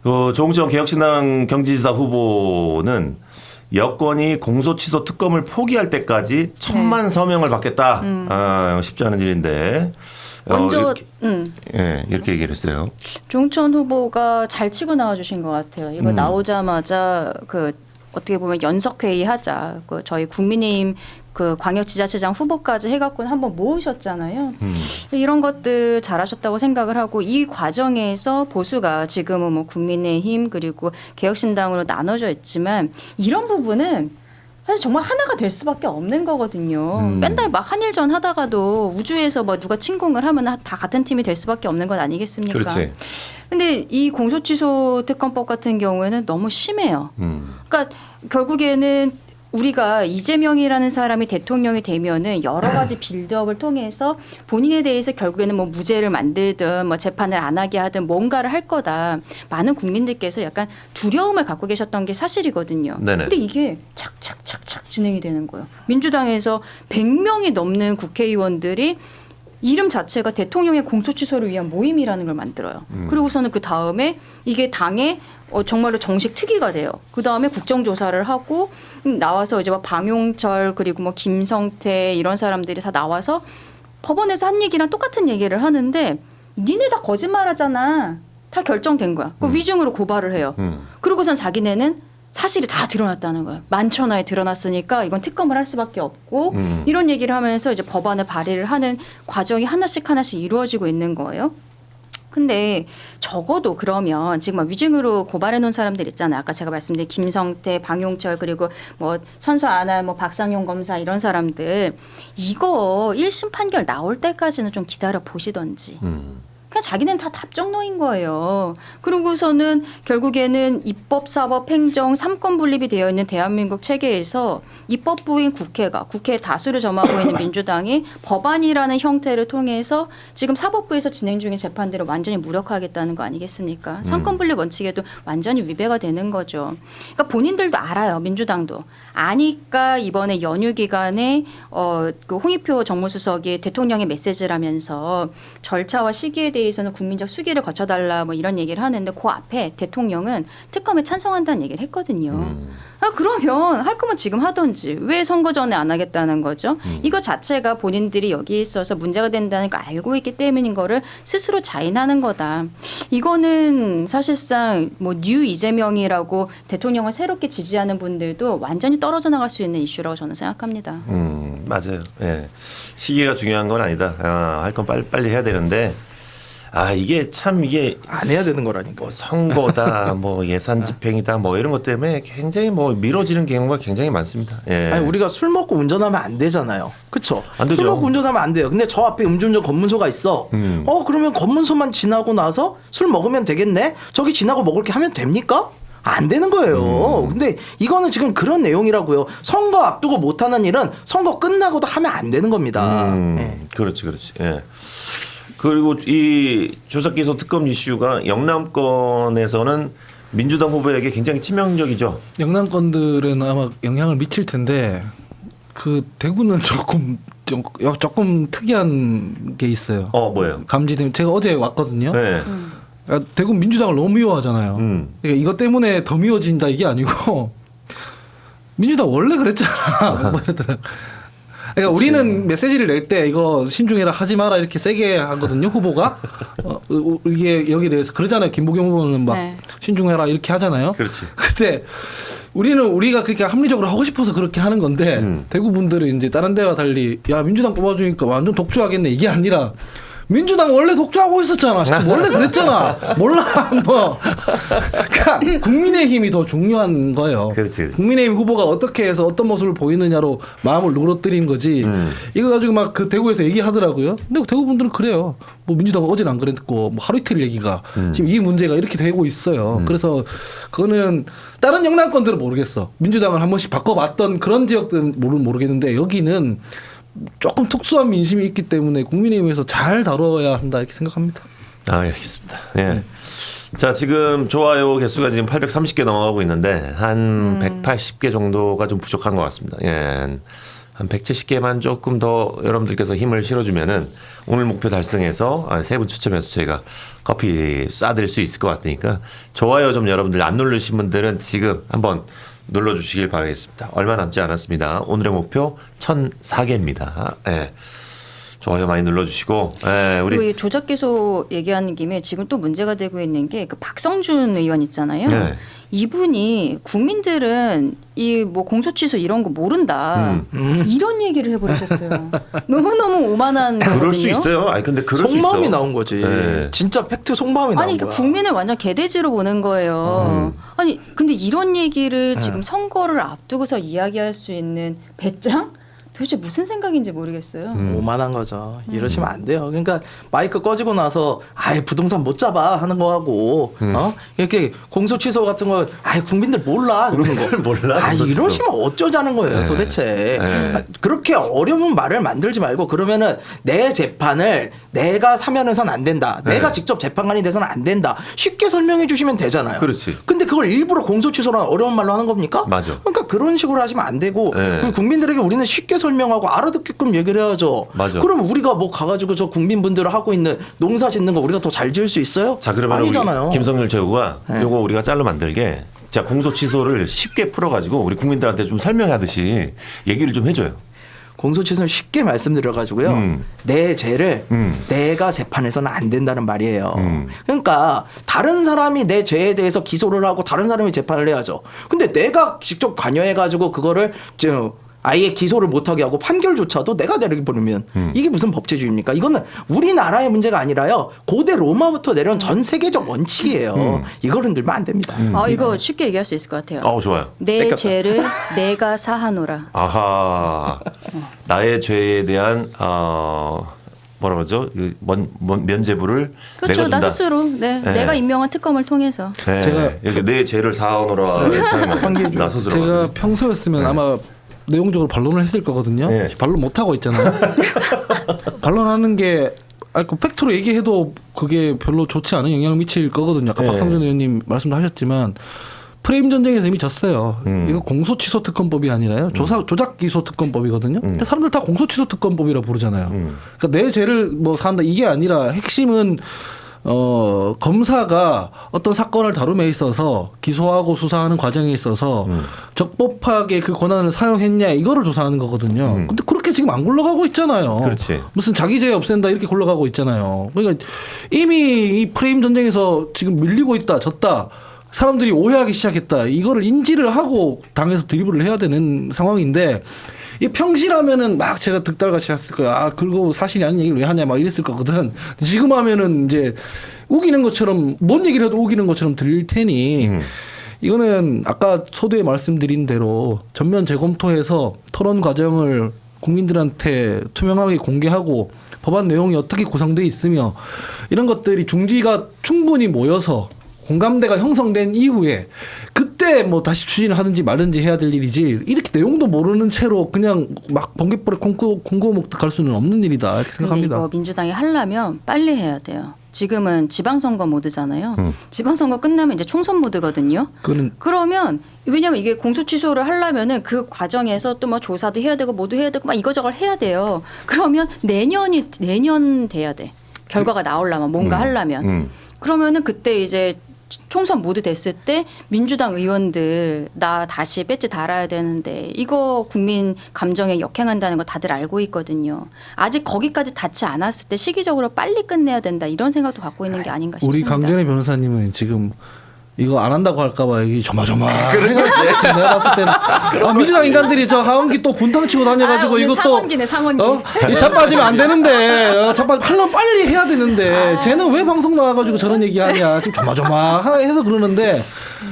조홍천 개혁신당 경기지사 후보는 여권이 공소취소 특검을 포기할 때까지 1,000만 서명을 받겠다. 쉽지 않은 일인데. 먼저 이렇게 얘기를 했어요. 조홍천 후보가 잘 치고 나와주신 것 같아요. 이거 나오자마자 어떻게 보면 연석회의 하자. 저희 국민의힘 광역지자체장 후보까지 해갖고 한번 모으셨잖아요. 이런 것들 잘하셨다고 생각을 하고 이 과정에서 보수가 지금은 뭐 국민의힘 그리고 개혁신당으로 나눠져 있지만 이런 부분은 사실 정말 하나가 될 수밖에 없는 거거든요. 맨날 막 한일전 하다가도 우주에서 뭐 누가 침공을 하면 다 같은 팀이 될 수밖에 없는 것 아니겠습니까? 그렇지. 근데 이 공소취소 특검법 같은 경우에는 너무 심해요. 그러니까 결국에는 우리가 이재명이라는 사람이 대통령이 되면은 여러 가지 빌드업을 통해서 본인에 대해서 결국에는 뭐 무죄를 만들든 뭐 재판을 안 하게 하든 뭔가를 할 거다. 많은 국민들께서 약간 두려움을 갖고 계셨던 게 사실이거든요. 네네. 근데 이게 착착착착 진행이 되는 거예요. 민주당에서 100명이 넘는 국회의원들이 이름 자체가 대통령의 공소 취소를 위한 모임이라는 걸 만들어요. 그리고서는 그 다음에 이게 당의 정말로 정식 특위가 돼요. 그 다음에 국정조사를 하고 나와서 이제 막 방용철 그리고 뭐 김성태 이런 사람들이 다 나와서 법원에서 한 얘기랑 똑같은 얘기를 하는데 니네 다 거짓말하잖아. 다 결정된 거야. 그 위증으로 고발을 해요. 그러고선 자기네는 사실이 다 드러났다는 거예요. 만천하에 드러났으니까 이건 특검을 할 수밖에 없고 이런 얘기를 하면서 이제 법안을 발의를 하는 과정이 하나씩 이루어지고 있는 거예요. 근데 적어도 그러면 지금 막 위증으로 고발해 놓은 사람들 있잖아요. 아까 제가 말씀드린 김성태, 방용철 그리고 뭐 선서 안한 뭐 박상용 검사 이런 사람들 이거 1심 판결 나올 때까지는 좀 기다려 보시던지. 그냥 자기는 다 답정너인 거예요. 그러고서는 결국에는 입법, 사법, 행정 3권 분립이 되어 있는 대한민국 체계에서 입법부인 국회가 국회의 다수를 점하고 있는 민주당이 법안이라는 형태를 통해서 지금 사법부에서 진행 중인 재판들을 완전히 무력화하겠다는 거 아니겠습니까? 3권 분립 원칙에도 완전히 위배가 되는 거죠. 그러니까 본인들도 알아요. 민주당도. 아니까 이번에 연휴 기간에 그 홍익표 정무수석이 대통령의 메시지를 하면서 절차와 시기에 대해서는 국민적 수기를 거쳐달라 뭐 이런 얘기를 하는데 그 앞에 대통령은 특검에 찬성한다는 얘기를 했거든요. 그러면 할 거면 지금 하던지 왜 선거 전에 안 하겠다는 거죠? 이거 자체가 본인들이 여기에 있어서 문제가 된다는 걸 알고 있기 때문인 거를 스스로 자인하는 거다. 이거는 사실상 뭐 뉴 이재명이라고 대통령을 새롭게 지지하는 분들도 완전히 떨어져 나갈 수 있는 이슈라고 저는 생각합니다. 맞아요. 예. 시기가 중요한 건 아니다. 할 건 빨리 해야 되는데 이게 참 이게 안 해야 되는 거라니까. 뭐 선거다, 뭐 예산 집행이다, 뭐 이런 것 때문에 굉장히 뭐 미뤄지는 경우가 굉장히 많습니다. 예. 아니 우리가 술 먹고 운전하면 안 되잖아요. 그렇죠? 안 되죠. 술 먹고 운전하면 안 돼요. 근데 저 앞에 음주운전 검문소가 있어. 그러면 검문소만 지나고 나서 술 먹으면 되겠네. 저기 지나고 먹을 게 하면 됩니까? 안 되는 거예요. 근데 이거는 지금 그런 내용이라고요. 선거 앞두고 못하는 일은 선거 끝나고도 하면 안 되는 겁니다. 예. 그렇지. 예. 그리고 이 조사기소 특검 이슈가 영남권에서는 민주당 후보에게 굉장히 치명적이죠. 영남권들은 아마 영향을 미칠 텐데 그 대구는 조금 특이한 게 있어요. 뭐예요? 감지되면 제가 어제 왔거든요. 네. 대구 민주당을 너무 미워하잖아요. 그러니까 이것 때문에 더 미워진다 이게 아니고 민주당 원래 그랬잖아. 그러니까 우리는 메시지를 낼 때 이거 신중해라 하지 마라 이렇게 세게 하거든요 후보가. 이게 여기에 대해서 그러잖아요. 김부겸 후보는 막 네. 신중해라 이렇게 하잖아요. 그렇지. 근데 우리가 그렇게 합리적으로 하고 싶어서 그렇게 하는 건데 대구 분들은 이제 다른 데와 달리 야 민주당 뽑아주니까 완전 독주하겠네 이게 아니라. 민주당 원래 독주하고 있었잖아. 원래 그랬잖아. 몰라 뭐. 그러니까 국민의힘이 더 중요한 거예요. 그렇지. 국민의힘 후보가 어떻게 해서 어떤 모습을 보이느냐로 마음을 누그러뜨린 거지. 이거 가지고 막 그 대구에서 얘기하더라고요. 근데 대구 분들은 그래요. 뭐 민주당은 어제는 안 그랬고 뭐 하루 이틀 얘기가 지금 이 문제가 이렇게 되고 있어요. 그래서 그거는 다른 영남권들은 모르겠어. 민주당을 한 번씩 바꿔봤던 그런 지역들은 모르겠는데 여기는 조금 특수한 민심이 있기 때문에 국민의힘에서 잘 다뤄야 한다 이렇게 생각합니다. 알겠습니다. 예. 자, 지금 좋아요 개수가 지금 830개 넘어가고 있는데 한 180개 정도가 좀 부족한 것 같습니다. 예. 한 170개만 조금 더 여러분들께서 힘을 실어주면은 오늘 목표 달성해서 3분 추첨해서 저희가 커피 쏴드릴 수 있을 것 같으니까 좋아요 좀 여러분들 안 누르신 분들은 지금 한번 눌러주시길 바라겠습니다. 얼마 남지 않았습니다. 오늘의 목표 1,004개입니다. 예. 좋아요 많이 눌러주시고. 예, 우리 그리고 이 조작기소 얘기하는 김에 지금 또 문제가 되고 있는 게 그 박성준 의원 있잖아요. 네. 이분이 국민들은 이 뭐 공소취소 이런 거 모른다 이런 얘기를 해버리셨어요. 너무너무 오만한 거거든요. 그럴 수 있어요. 아니 근데 그럴 수 있어. 속마음이 나온 거지. 네. 진짜 팩트 속마음이 나온 아니 거야. 그러니까 국민을 완전 개돼지로 보는 거예요. 아니 근데 이런 얘기를 지금 선거를 앞두고서 이야기할 수 있는 배짱? 도대체 무슨 생각인지 모르겠어요. 오만한 거죠. 이러시면 안 돼요. 그러니까 마이크 꺼지고 나서 아예 부동산 못 잡아 하는 거 하고 이렇게 공소 취소 같은 거 아예 국민들 몰라 그러는 거. 국민들 몰라? 이러시면 어쩌자는 거예요, 네. 도대체. 네. 그렇게 어려운 말을 만들지 말고 그러면은 내 재판을 내가 사면해서는 안 된다. 내가 직접 재판관이 돼서는 안 된다. 쉽게 설명해 주시면 되잖아요. 그렇지. 근데 근데 그걸 일부러 공소 취소라는 어려운 말로 하는 겁니까? 맞아. 그러니까 그런 식으로 하시면 안 되고 네. 국민들에게 우리는 쉽게 설명하고 알아듣게끔 얘기를 해야죠. 맞아. 그러면 우리가 뭐 가가지고 저 국민분들 하고 있는 농사 짓는 거 우리가 더 잘 지을 수 있어요? 자, 그러면 아니잖아요. 우리 김성률 최고가 네. 요거 우리가 짤로 만들게. 자, 공소 취소를 쉽게 풀어가지고 우리 국민들한테 좀 설명하듯이 얘기를 좀 해줘요. 공소취소는 쉽게 말씀드려가지고요. 내 죄를 내가 재판해서는 안 된다는 말이에요. 그러니까 다른 사람이 내 죄에 대해서 기소를 하고 다른 사람이 재판을 해야죠. 근데 내가 직접 관여해가지고 그거를 아예 기소를 못하게 하고 판결조차도 내가 내려버리면 이게 무슨 법제주의입니까? 이거는 우리나라의 문제가 아니라요. 고대 로마부터 내려온 전 세계적 원칙이에요. 이걸 흔들면 안 됩니다. 이거 쉽게 얘기할 수 있을 것 같아요. 좋아요. 내 뺏겼다. 죄를 내가 사하노라. 아하. 나의 죄에 대한 뭐라 그러죠? 그 면죄부를 그렇죠. 내가 준다. 나 스스로 내가 임명한 특검을 통해서. 네. 제가- 이렇게 내 죄를 사하노라. 나 스스로. 제가 평소였으면 아마 내용적으로 반론을 했을 거거든요. 네. 반론 못 하고 있잖아요. 반론하는 게 그 팩트로 얘기해도 그게 별로 좋지 않은 영향을 미칠 거거든요. 아까 네. 박상준 의원님 말씀도 하셨지만 프레임 전쟁에서 이미 졌어요. 이거 공소 취소 특검법이 아니라요. 조작 기소 특검법이거든요. 근데 사람들 다 공소 취소 특검법이라고 부르잖아요. 그러니까 내 죄를 뭐 사한다 이게 아니라 핵심은 검사가 어떤 사건을 다룸에 있어서 기소하고 수사하는 과정에 있어서 적법하게 그 권한을 사용했냐 이거를 조사하는 거거든요. 근데 그렇게 지금 안 굴러가고 있잖아요. 그렇지. 무슨 자기 죄 없앤다 이렇게 굴러가고 있잖아요. 그러니까 이미 이 프레임 전쟁에서 지금 밀리고 있다, 졌다. 사람들이 오해하기 시작했다. 이거를 인지를 하고 당에서 드리블을 해야 되는 상황인데 이 평시라면은 막 제가 득달같이 했을 거야. 그리고 사실이 아닌 얘기를 왜 하냐 막 이랬을 거거든. 지금 하면은 이제 우기는 것처럼 뭔 얘기를 해도 우기는 것처럼 들릴 테니 이거는 아까 소두에 말씀드린 대로 전면 재검토해서 토론 과정을 국민들한테 투명하게 공개하고 법안 내용이 어떻게 구성돼 있으며 이런 것들이 중지가 충분히 모여서 공감대가 형성된 이후에 그때 뭐 다시 추진을 하든지 말든지 해야 될 일이지 이렇게 내용도 모르는 채로 그냥 막 번개불에 콩고목득할 수는 없는 일이다 이렇게 근데 생각합니다. 이거 민주당이 하려면 빨리 해야 돼요. 지금은 지방선거 모드잖아요. 지방선거 끝나면 이제 총선 모드거든요. 그러면 왜냐하면 이게 공소취소를 하려면은 그 과정에서 또 뭐 조사도 해야 되고 뭐도 해야 되고 막 이거저거 해야 돼요. 그러면 내년 돼야 돼. 결과가 나오려면 뭔가 하려면. 그러면은 그때 이제 총선 모두 됐을 때 민주당 의원들 나 다시 배지 달아야 되는데 이거 국민 감정에 역행한다는 거 다들 알고 있거든요. 아직 거기까지 닿지 않았을 때 시기적으로 빨리 끝내야 된다 이런 생각도 갖고 있는 게 아닌가 우리 싶습니다. 강전의 변호사님은 지금 이거 안 한다고 할까봐 여기 조마조마. 내가 봤을 때는 민주당 인간들이 저 하원기 또 분탕 치고 다녀가지고 오늘 이것도 상원기네 상원기. 이 자빠지면 안 되는데 하려면 빨리 해야 되는데 쟤는 왜 방송 나와가지고 저런 얘기하냐 지금 조마조마해서 그러는데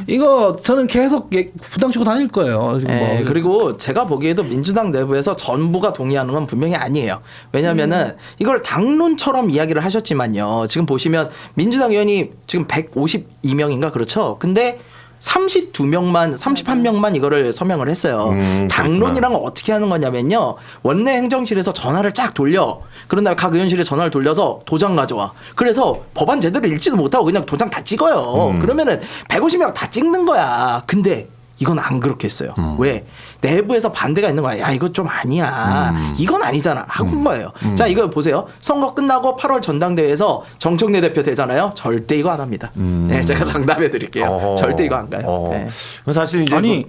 이거 저는 계속 분탕 치고 다닐 거예요. 지금 뭐. 그리고 제가 보기에도 민주당 내부에서 전부가 동의하는 건 분명히 아니에요. 왜냐하면은 이걸 당론처럼 이야기를 하셨지만요. 지금 보시면 민주당 의원이 지금 152명인가 그렇죠. 근데 32명만 31명만 이거를 서명을 했어요. 당론이란 건 어떻게 하는 거냐면요. 원내 행정실에서 전화를 쫙 돌려. 그런 다음에 각 의원실에 전화를 돌려서 도장 가져와. 그래서 법안 제대로 읽지도 못하고 그냥 도장 다 찍어요. 그러면은 150명 다 찍는 거야. 근데 이건 안 그렇게 했어요. 왜? 내부에서 반대가 있는 거야. 야, 이거 좀 아니야. 이건 아니잖아. 하는 거예요. 자, 이거 보세요. 선거 끝나고 8월 전당대회에서 정청래 대표 되잖아요. 절대 이거 안 합니다. 네, 제가 장담해 드릴게요. 절대 이거 안 가요. 네. 사실 이제 아니,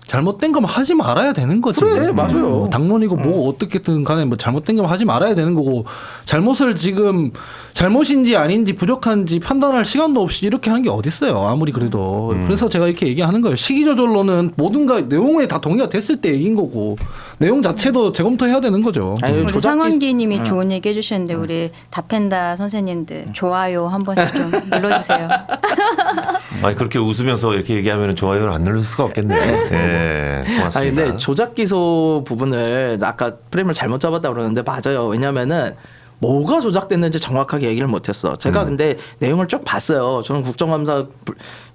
잘못된 거면 하지 말아야 되는 거지. 그래, 맞아요. 당론이고 뭐 어떻게든 간에 뭐 잘못된 거면 하지 말아야 되는 거고 잘못을 지금 잘못인지 아닌지 부족한지 판단할 시간도 없이 이렇게 하는 게 어딨어요. 아무리 그래도. 그래서 제가 이렇게 얘기하는 거예요. 시기 조절로는 모든가 내용에 다 동의가 됐을 때 얘기인 거고 내용 자체도 재검토해야 되는 거죠. 우리 상원기님이 좋은 얘기 해주셨는데 우리 다펜다 선생님들 좋아요 한 번씩 좀 눌러주세요. 아니 그렇게 웃으면서 이렇게 얘기하면 좋아요를 안 누를 수가 없겠네요. 예, 고맙습니다. 아니 근데 조작 기소 부분을 아까 프레임을 잘못 잡았다 그러는데 맞아요. 왜냐면은 뭐가 조작됐는지 정확하게 얘기를 못했어. 제가 근데 내용을 쭉 봤어요. 저는 국정감사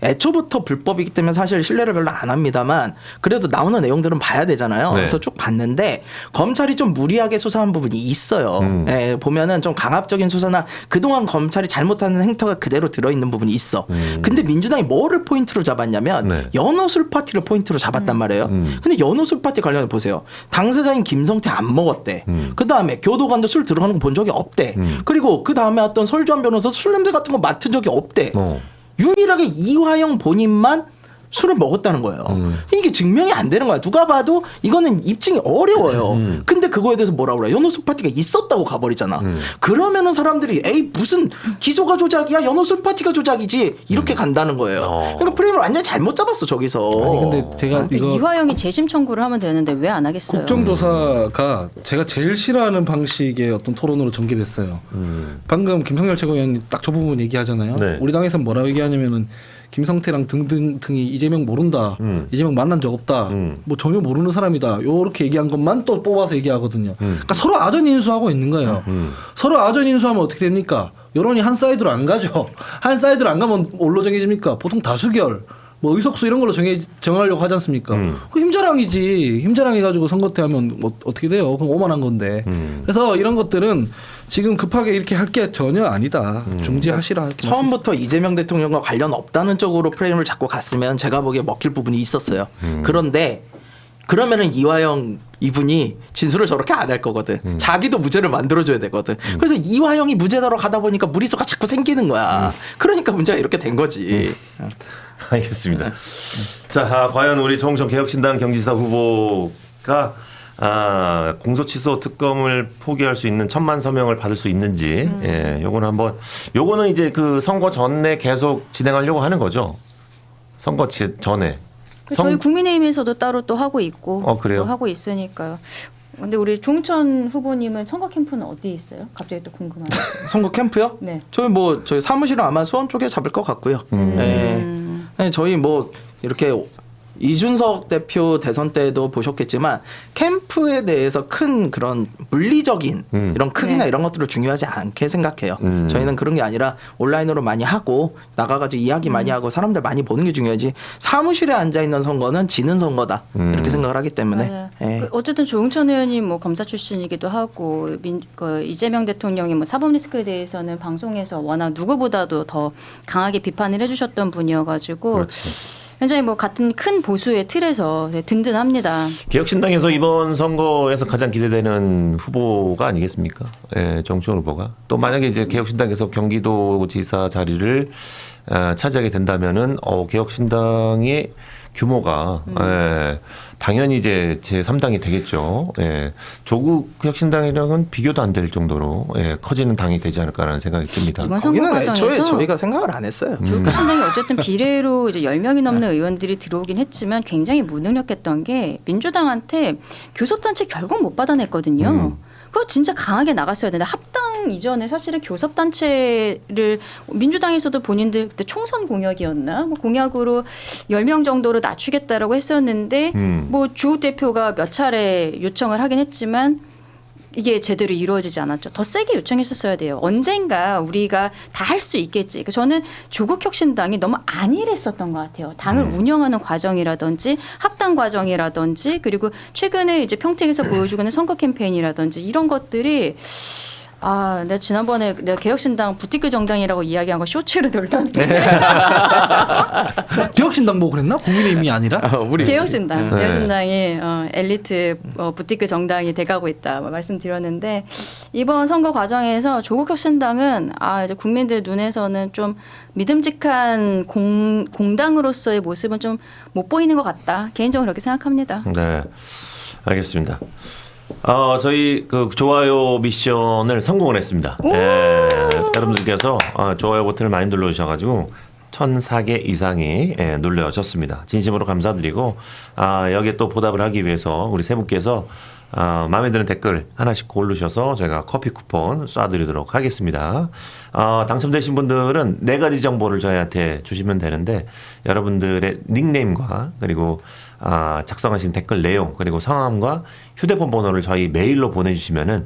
애초부터 불법이기 때문에 사실 신뢰를 별로 안 합니다만 그래도 나오는 내용들은 봐야 되잖아요. 네. 그래서 쭉 봤는데 검찰이 좀 무리하게 수사한 부분이 있어요. 예, 보면은 좀 강압적인 수사나 그동안 검찰이 잘못하는 행태가 그대로 들어있는 부분이 있어. 근데 민주당이 뭐를 포인트로 잡았냐면 네. 연호술 파티를 포인트로 잡았단 말이에요. 근데 연호술 파티 관련해 보세요. 당사자인 김성태 안 먹었대. 그 다음에 교도관도 술 들어가는 거 본 적이 없대. 그리고 그 다음에 왔던 설주한 변호사 술 냄새 같은 거 맡은 적이 없대. 유일하게 이화영 본인만 술을 먹었다는 거예요. 이게 증명이 안 되는 거야. 누가 봐도 이거는 입증이 어려워요. 근데 그거에 대해서 뭐라 그래? 연호술 파티가 있었다고 가버리잖아. 그러면은 사람들이 에이 무슨 기소가 조작이야? 연호술 파티가 조작이지 이렇게 간다는 거예요. 그러니까 프레임을 완전히 잘못 잡았어 저기서. 아니 근데 제가 이거 이화영이 재심 청구를 하면 되는데 왜 안 하겠어요? 국정조사가 제가 제일 싫어하는 방식의 어떤 토론으로 전개됐어요. 방금 김성열 최고위원이 딱 저 부분 얘기하잖아요. 네. 우리 당에서는 뭐라고 얘기하냐면은 김성태랑 등등등이 이재명 모른다. 이재명 만난 적 없다. 뭐 전혀 모르는 사람이다. 요렇게 얘기한 것만 또 뽑아서 얘기하거든요. 그러니까 서로 아전 인수하고 있는 거예요. 서로 아전 인수하면 어떻게 됩니까? 여론이 한 사이드로 안 가죠. 한 사이드로 안 가면 뭘로 정해집니까? 보통 다수결. 뭐 의석수 이런 걸로 정하려고 하지 않습니까? 그 힘자랑이지. 힘자랑 해가지고 선거 때 하면 뭐 어떻게 돼요? 그럼 오만한 건데. 그래서 이런 것들은 지금 급하게 이렇게 할 게 전혀 아니다. 중지하시라. 처음부터 이재명 대통령과 관련 없다는 쪽으로 프레임을 잡고 갔으면 제가 보기에 먹힐 부분이 있었어요. 그런데 그러면은 이화영 이분이 진술을 저렇게 안 할 거거든. 자기도 무죄를 만들어줘야 되거든. 그래서 이화영이 무죄다로 가다 보니까 무리수가 자꾸 생기는 거야. 그러니까 문제가 이렇게 된 거지. 알겠습니다. 자, 과연 우리 정청 개혁신당 경기지사 후보가 공소 취소 특검을 포기할 수 있는 1,000만 서명을 받을 수 있는지, 예, 요거는 한번, 요거는 이제 그 선거 전에 계속 진행하려고 하는 거죠. 선거 전에. 저희 국민의힘에서도 따로 또 하고 있고 그래요? 또 하고 있으니까요. 근데 우리 종천 후보님은 선거 캠프는 어디에 있어요? 갑자기 또 궁금하네요. 선거 캠프요? 네. 저희 사무실은 아마 수원 쪽에 잡을 것 같고요. 네, 저희 뭐 이렇게 이준석 대표 대선 때도 보셨겠지만 캠프에 대해서 큰 그런 물리적인 이런 크기나 네. 이런 것들을 중요하지 않게 생각해요. 저희는 그런 게 아니라 온라인으로 많이 하고 나가가지고 이야기 많이 하고 사람들 많이 보는 게 중요하지 사무실에 앉아있는 선거는 지는 선거다 이렇게 생각을 하기 때문에 맞아요. 예. 어쨌든 조응천 의원님 뭐 검사 출신이기도 하고 이재명 대통령이 뭐 사법 리스크에 대해서는 방송에서 워낙 누구보다도 더 강하게 비판을 해주셨던 분이어가지고 그렇지. 굉장히 뭐 같은 큰 보수의 틀에서 든든합니다. 개혁신당에서 이번 선거에서 가장 기대되는 후보가 아니겠습니까? 예, 정치원 후보가. 또 만약에 이제 개혁신당에서 경기도지사 자리를 차지하게 된다면은 개혁신당의 규모가 당연히 이제 제3당이 되겠죠. 예. 조국 혁신당이랑은 비교도 안 될 정도로 커지는 당이 되지 않을까라는 생각이 듭니다. 이번 선거 거기는 애초에 과정에서 저희가 생각을 안 했어요. 조국 혁신당이 어쨌든 비례로 이제 10명이 넘는 의원들이 들어오긴 했지만 굉장히 무능력했던 게 민주당한테 교섭단체 결국 못 받아냈거든요. 그거 진짜 강하게 나갔어야 되는데 합당 이전에 사실은 교섭단체를 민주당에서도 본인들 그때 총선 공약이었나 뭐 공약으로 10명 정도로 낮추겠다라고 했었는데 뭐 조국 대표가 몇 차례 요청을 하긴 했지만 이게 제대로 이루어지지 않았죠. 더 세게 요청했었어야 돼요. 언젠가 우리가 다 할 수 있겠지. 저는 조국 혁신당이 너무 안일했었던 것 같아요. 당을 운영하는 과정이라든지 합당 과정이라든지 그리고 최근에 이제 평택에서 보여주고 있는 선거 캠페인이라든지 이런 것들이 내가 지난번에 내가 개혁신당 부티크 정당이라고 이야기한 거 쇼츠로 돌던데. 개혁신당 뭐 그랬나? 국민의힘이 아니라? 우리 개혁신당, 개혁신당이 엘리트 부티크 정당이 돼가고 있다 말씀드렸는데 이번 선거 과정에서 조국 혁신당은 이제 국민들 눈에서는 좀 믿음직한 공당으로서의 모습은 좀 못 보이는 것 같다. 개인적으로 그렇게 생각합니다. 네, 알겠습니다. 저희 그 좋아요 미션을 성공을 했습니다. 여러분들께서 좋아요 버튼을 많이 눌러주셔가지고 1,004개 이상이 눌러졌습니다. 진심으로 감사드리고 여기에 또 보답을 하기 위해서 우리 세 분께서 마음에 드는 댓글 하나씩 고르셔서 제가 커피 쿠폰 쏴드리도록 하겠습니다. 당첨되신 분들은 4가지 정보를 저희한테 주시면 되는데 여러분들의 닉네임과 그리고 작성하신 댓글 내용 그리고 성함과 휴대폰 번호를 저희 메일로 보내주시면은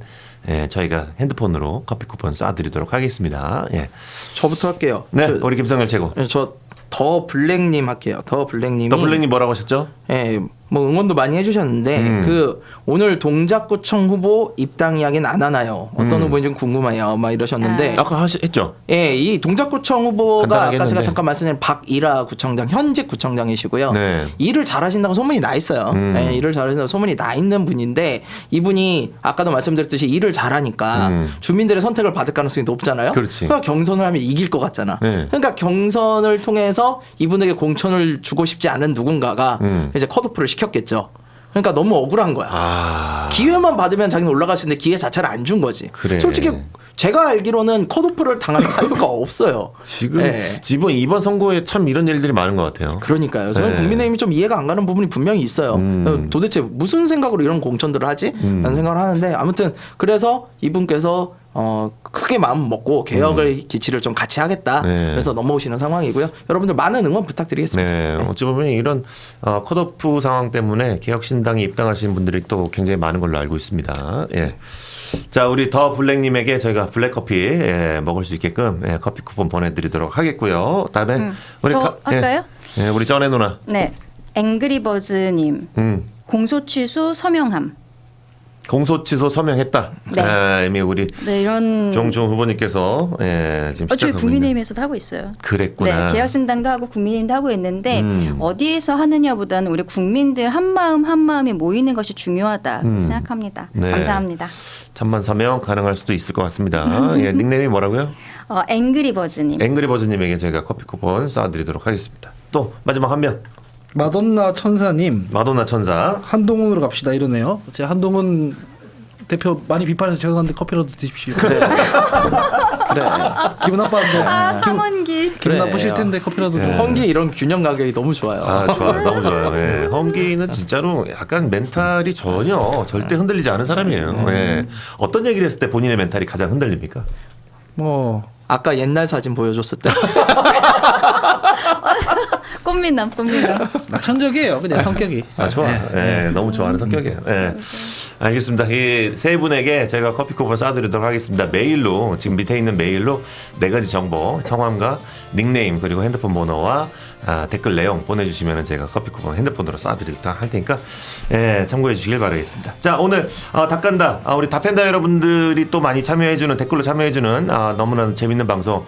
예, 저희가 핸드폰으로 커피 쿠폰 쏴드리도록 하겠습니다. 예. 저부터 할게요. 네, 우리 김성열 최고. 저 더 블랙님 할게요. 더 블랙님이. 더 블랙님 뭐라고 하셨죠? 예, 뭐 응원도 많이 해주셨는데 그 오늘 동작구청 후보 입당 이야기는 안 하나요? 어떤 후보인지 궁금해요. 막 이러셨는데. 아까 했죠. 예, 이 동작구청 후보가 간단하게 아까 제가 했는데. 잠깐 말씀드린 박이라 구청장 현직 구청장이시고요. 네. 일을 잘하신다고 소문이 나 있어요. 예, 일을 잘하신다고 소문이 나 있는 분인데 이분이 아까도 말씀드렸듯이 일을 잘하니까 주민들의 선택을 받을 가능성이 높잖아요. 그렇지. 그러니까 경선을 하면 이길 것 같잖아. 네. 그러니까 경선을 통해서 이분에게 공천을 주고 싶지 않은 누군가가 이제 컷오프를 시켰겠죠. 그러니까 너무 억울한 거야. 기회만 받으면 자기는 올라갈 수 있는데 기회 자체를 안 준 거지. 그래. 솔직히 제가 알기로는 컷오프를 당할 사유가 없어요. 지금 네. 이번 선거에 참 이런 일들이 많은 것 같아요. 그러니까요. 저는 네. 국민의힘이 좀 이해가 안 가는 부분이 분명히 있어요. 도대체 무슨 생각으로 이런 공천들을 하지? 라는 생각을 하는데 아무튼 그래서 이분께서 크게 마음 먹고 개혁을 기치를 좀 같이 하겠다. 네. 그래서 넘어오시는 상황이고요. 여러분들 많은 응원 부탁드리겠습니다. 네, 어찌 보면 이런 컷오프 상황 때문에 개혁신당에 입당하신 분들이 또 굉장히 많은 걸로 알고 있습니다. 예. 자, 우리 더 블랙님에게 저희가 블랙커피 먹을 수 있게끔 커피 쿠폰 보내드리도록 하겠고요. 다음에 우리 저 할까요? 예, 우리 전혜 누나. 네. 앵그리버즈님 공소 취소 서명함. 공소 취소 서명했다. 네. 이미 우리 네, 이런 종종 후보님께서 지금 저희 시작하고 국민의힘에서도 하고 있어요. 그랬구나. 네, 개혁신당도 하고 국민의힘도 하고 있는데 어디에서 하느냐보다는 우리 국민들 한 마음 한 마음이 모이는 것이 중요하다 생각합니다. 네. 감사합니다. 천만 서명 가능할 수도 있을 것 같습니다. 예, 닉네임이 뭐라고요? 앵그리버즈님. 앵그리버즈님에게 저희가 커피 쿠폰 쏴드리도록 하겠습니다. 또 마지막 한 명. 마돈나 천사님 마돈나 천사. 한동훈으로 갑시다 이러네요. 제가 한동훈 대표 많이 비판해서 죄송한데 커피라도 드십시오. 그래. 기분 나빠는데. 상원기. 기분 그래. 나쁘실 텐데 커피라도 좀. 헌기 이런 균형 가격이 너무 좋아요. 좋아요. 너무 좋아요. 예. 헌기는 진짜로 약간 멘탈이 절대 흔들리지 않은 사람이에요. 예. 어떤 얘기를 했을 때 본인의 멘탈이 가장 흔들립니까? 뭐 아까 옛날 사진 보여줬을 때 꽃미남. 낙천적이에요. 그냥 성격이. 좋아. 예, 너무 좋아하는 성격이에요. 예. 알겠습니다. 이 세 분에게 제가 커피 쿠폰 쏴드리도록 하겠습니다. 메일로 지금 밑에 있는 메일로 네 가지 정보, 성함과 닉네임 그리고 핸드폰 번호와 댓글 내용 보내주시면 제가 커피 쿠폰 핸드폰으로 쏴드리도록 할 테니까 참고해 주시길 바라겠습니다. 자, 오늘 닭간다 우리 다팬다 여러분들이 또 많이 참여해주는 댓글로 참여해주는 너무나 재밌는 방송.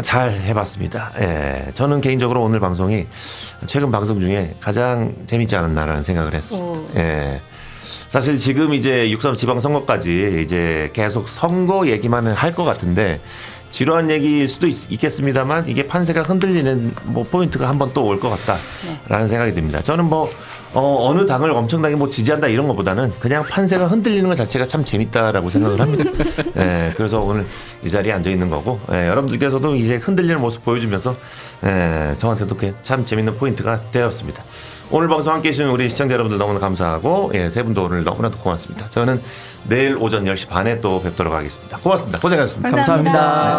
잘 해봤습니다. 예, 저는 개인적으로 오늘 방송이 최근 방송 중에 가장 재밌지 않았나라는 생각을 했습니다. 예. 사실 지금 이제 6.3 지방선거까지 이제 계속 선거 얘기만 할 것 같은데 지루한 얘기일 수도 있겠습니다만 이게 판세가 흔들리는 포인트가 한번 또 올 것 같다라는 생각이 듭니다. 저는 어느 당을 엄청나게 지지한다 이런 것보다는 그냥 판세가 흔들리는 것 자체가 참 재밌다라고 생각을 합니다. 그래서 오늘 이 자리에 앉아 있는 거고 여러분들께서도 이제 흔들리는 모습 보여주면서 저한테도 참 재밌는 포인트가 되었습니다. 오늘 방송 함께 해주신 우리 시청자 여러분들 너무나 감사하고 세 분도 오늘 너무나도 고맙습니다. 저는 내일 오전 10시 반에 또 뵙도록 하겠습니다. 고맙습니다. 고생하셨습니다. 감사합니다.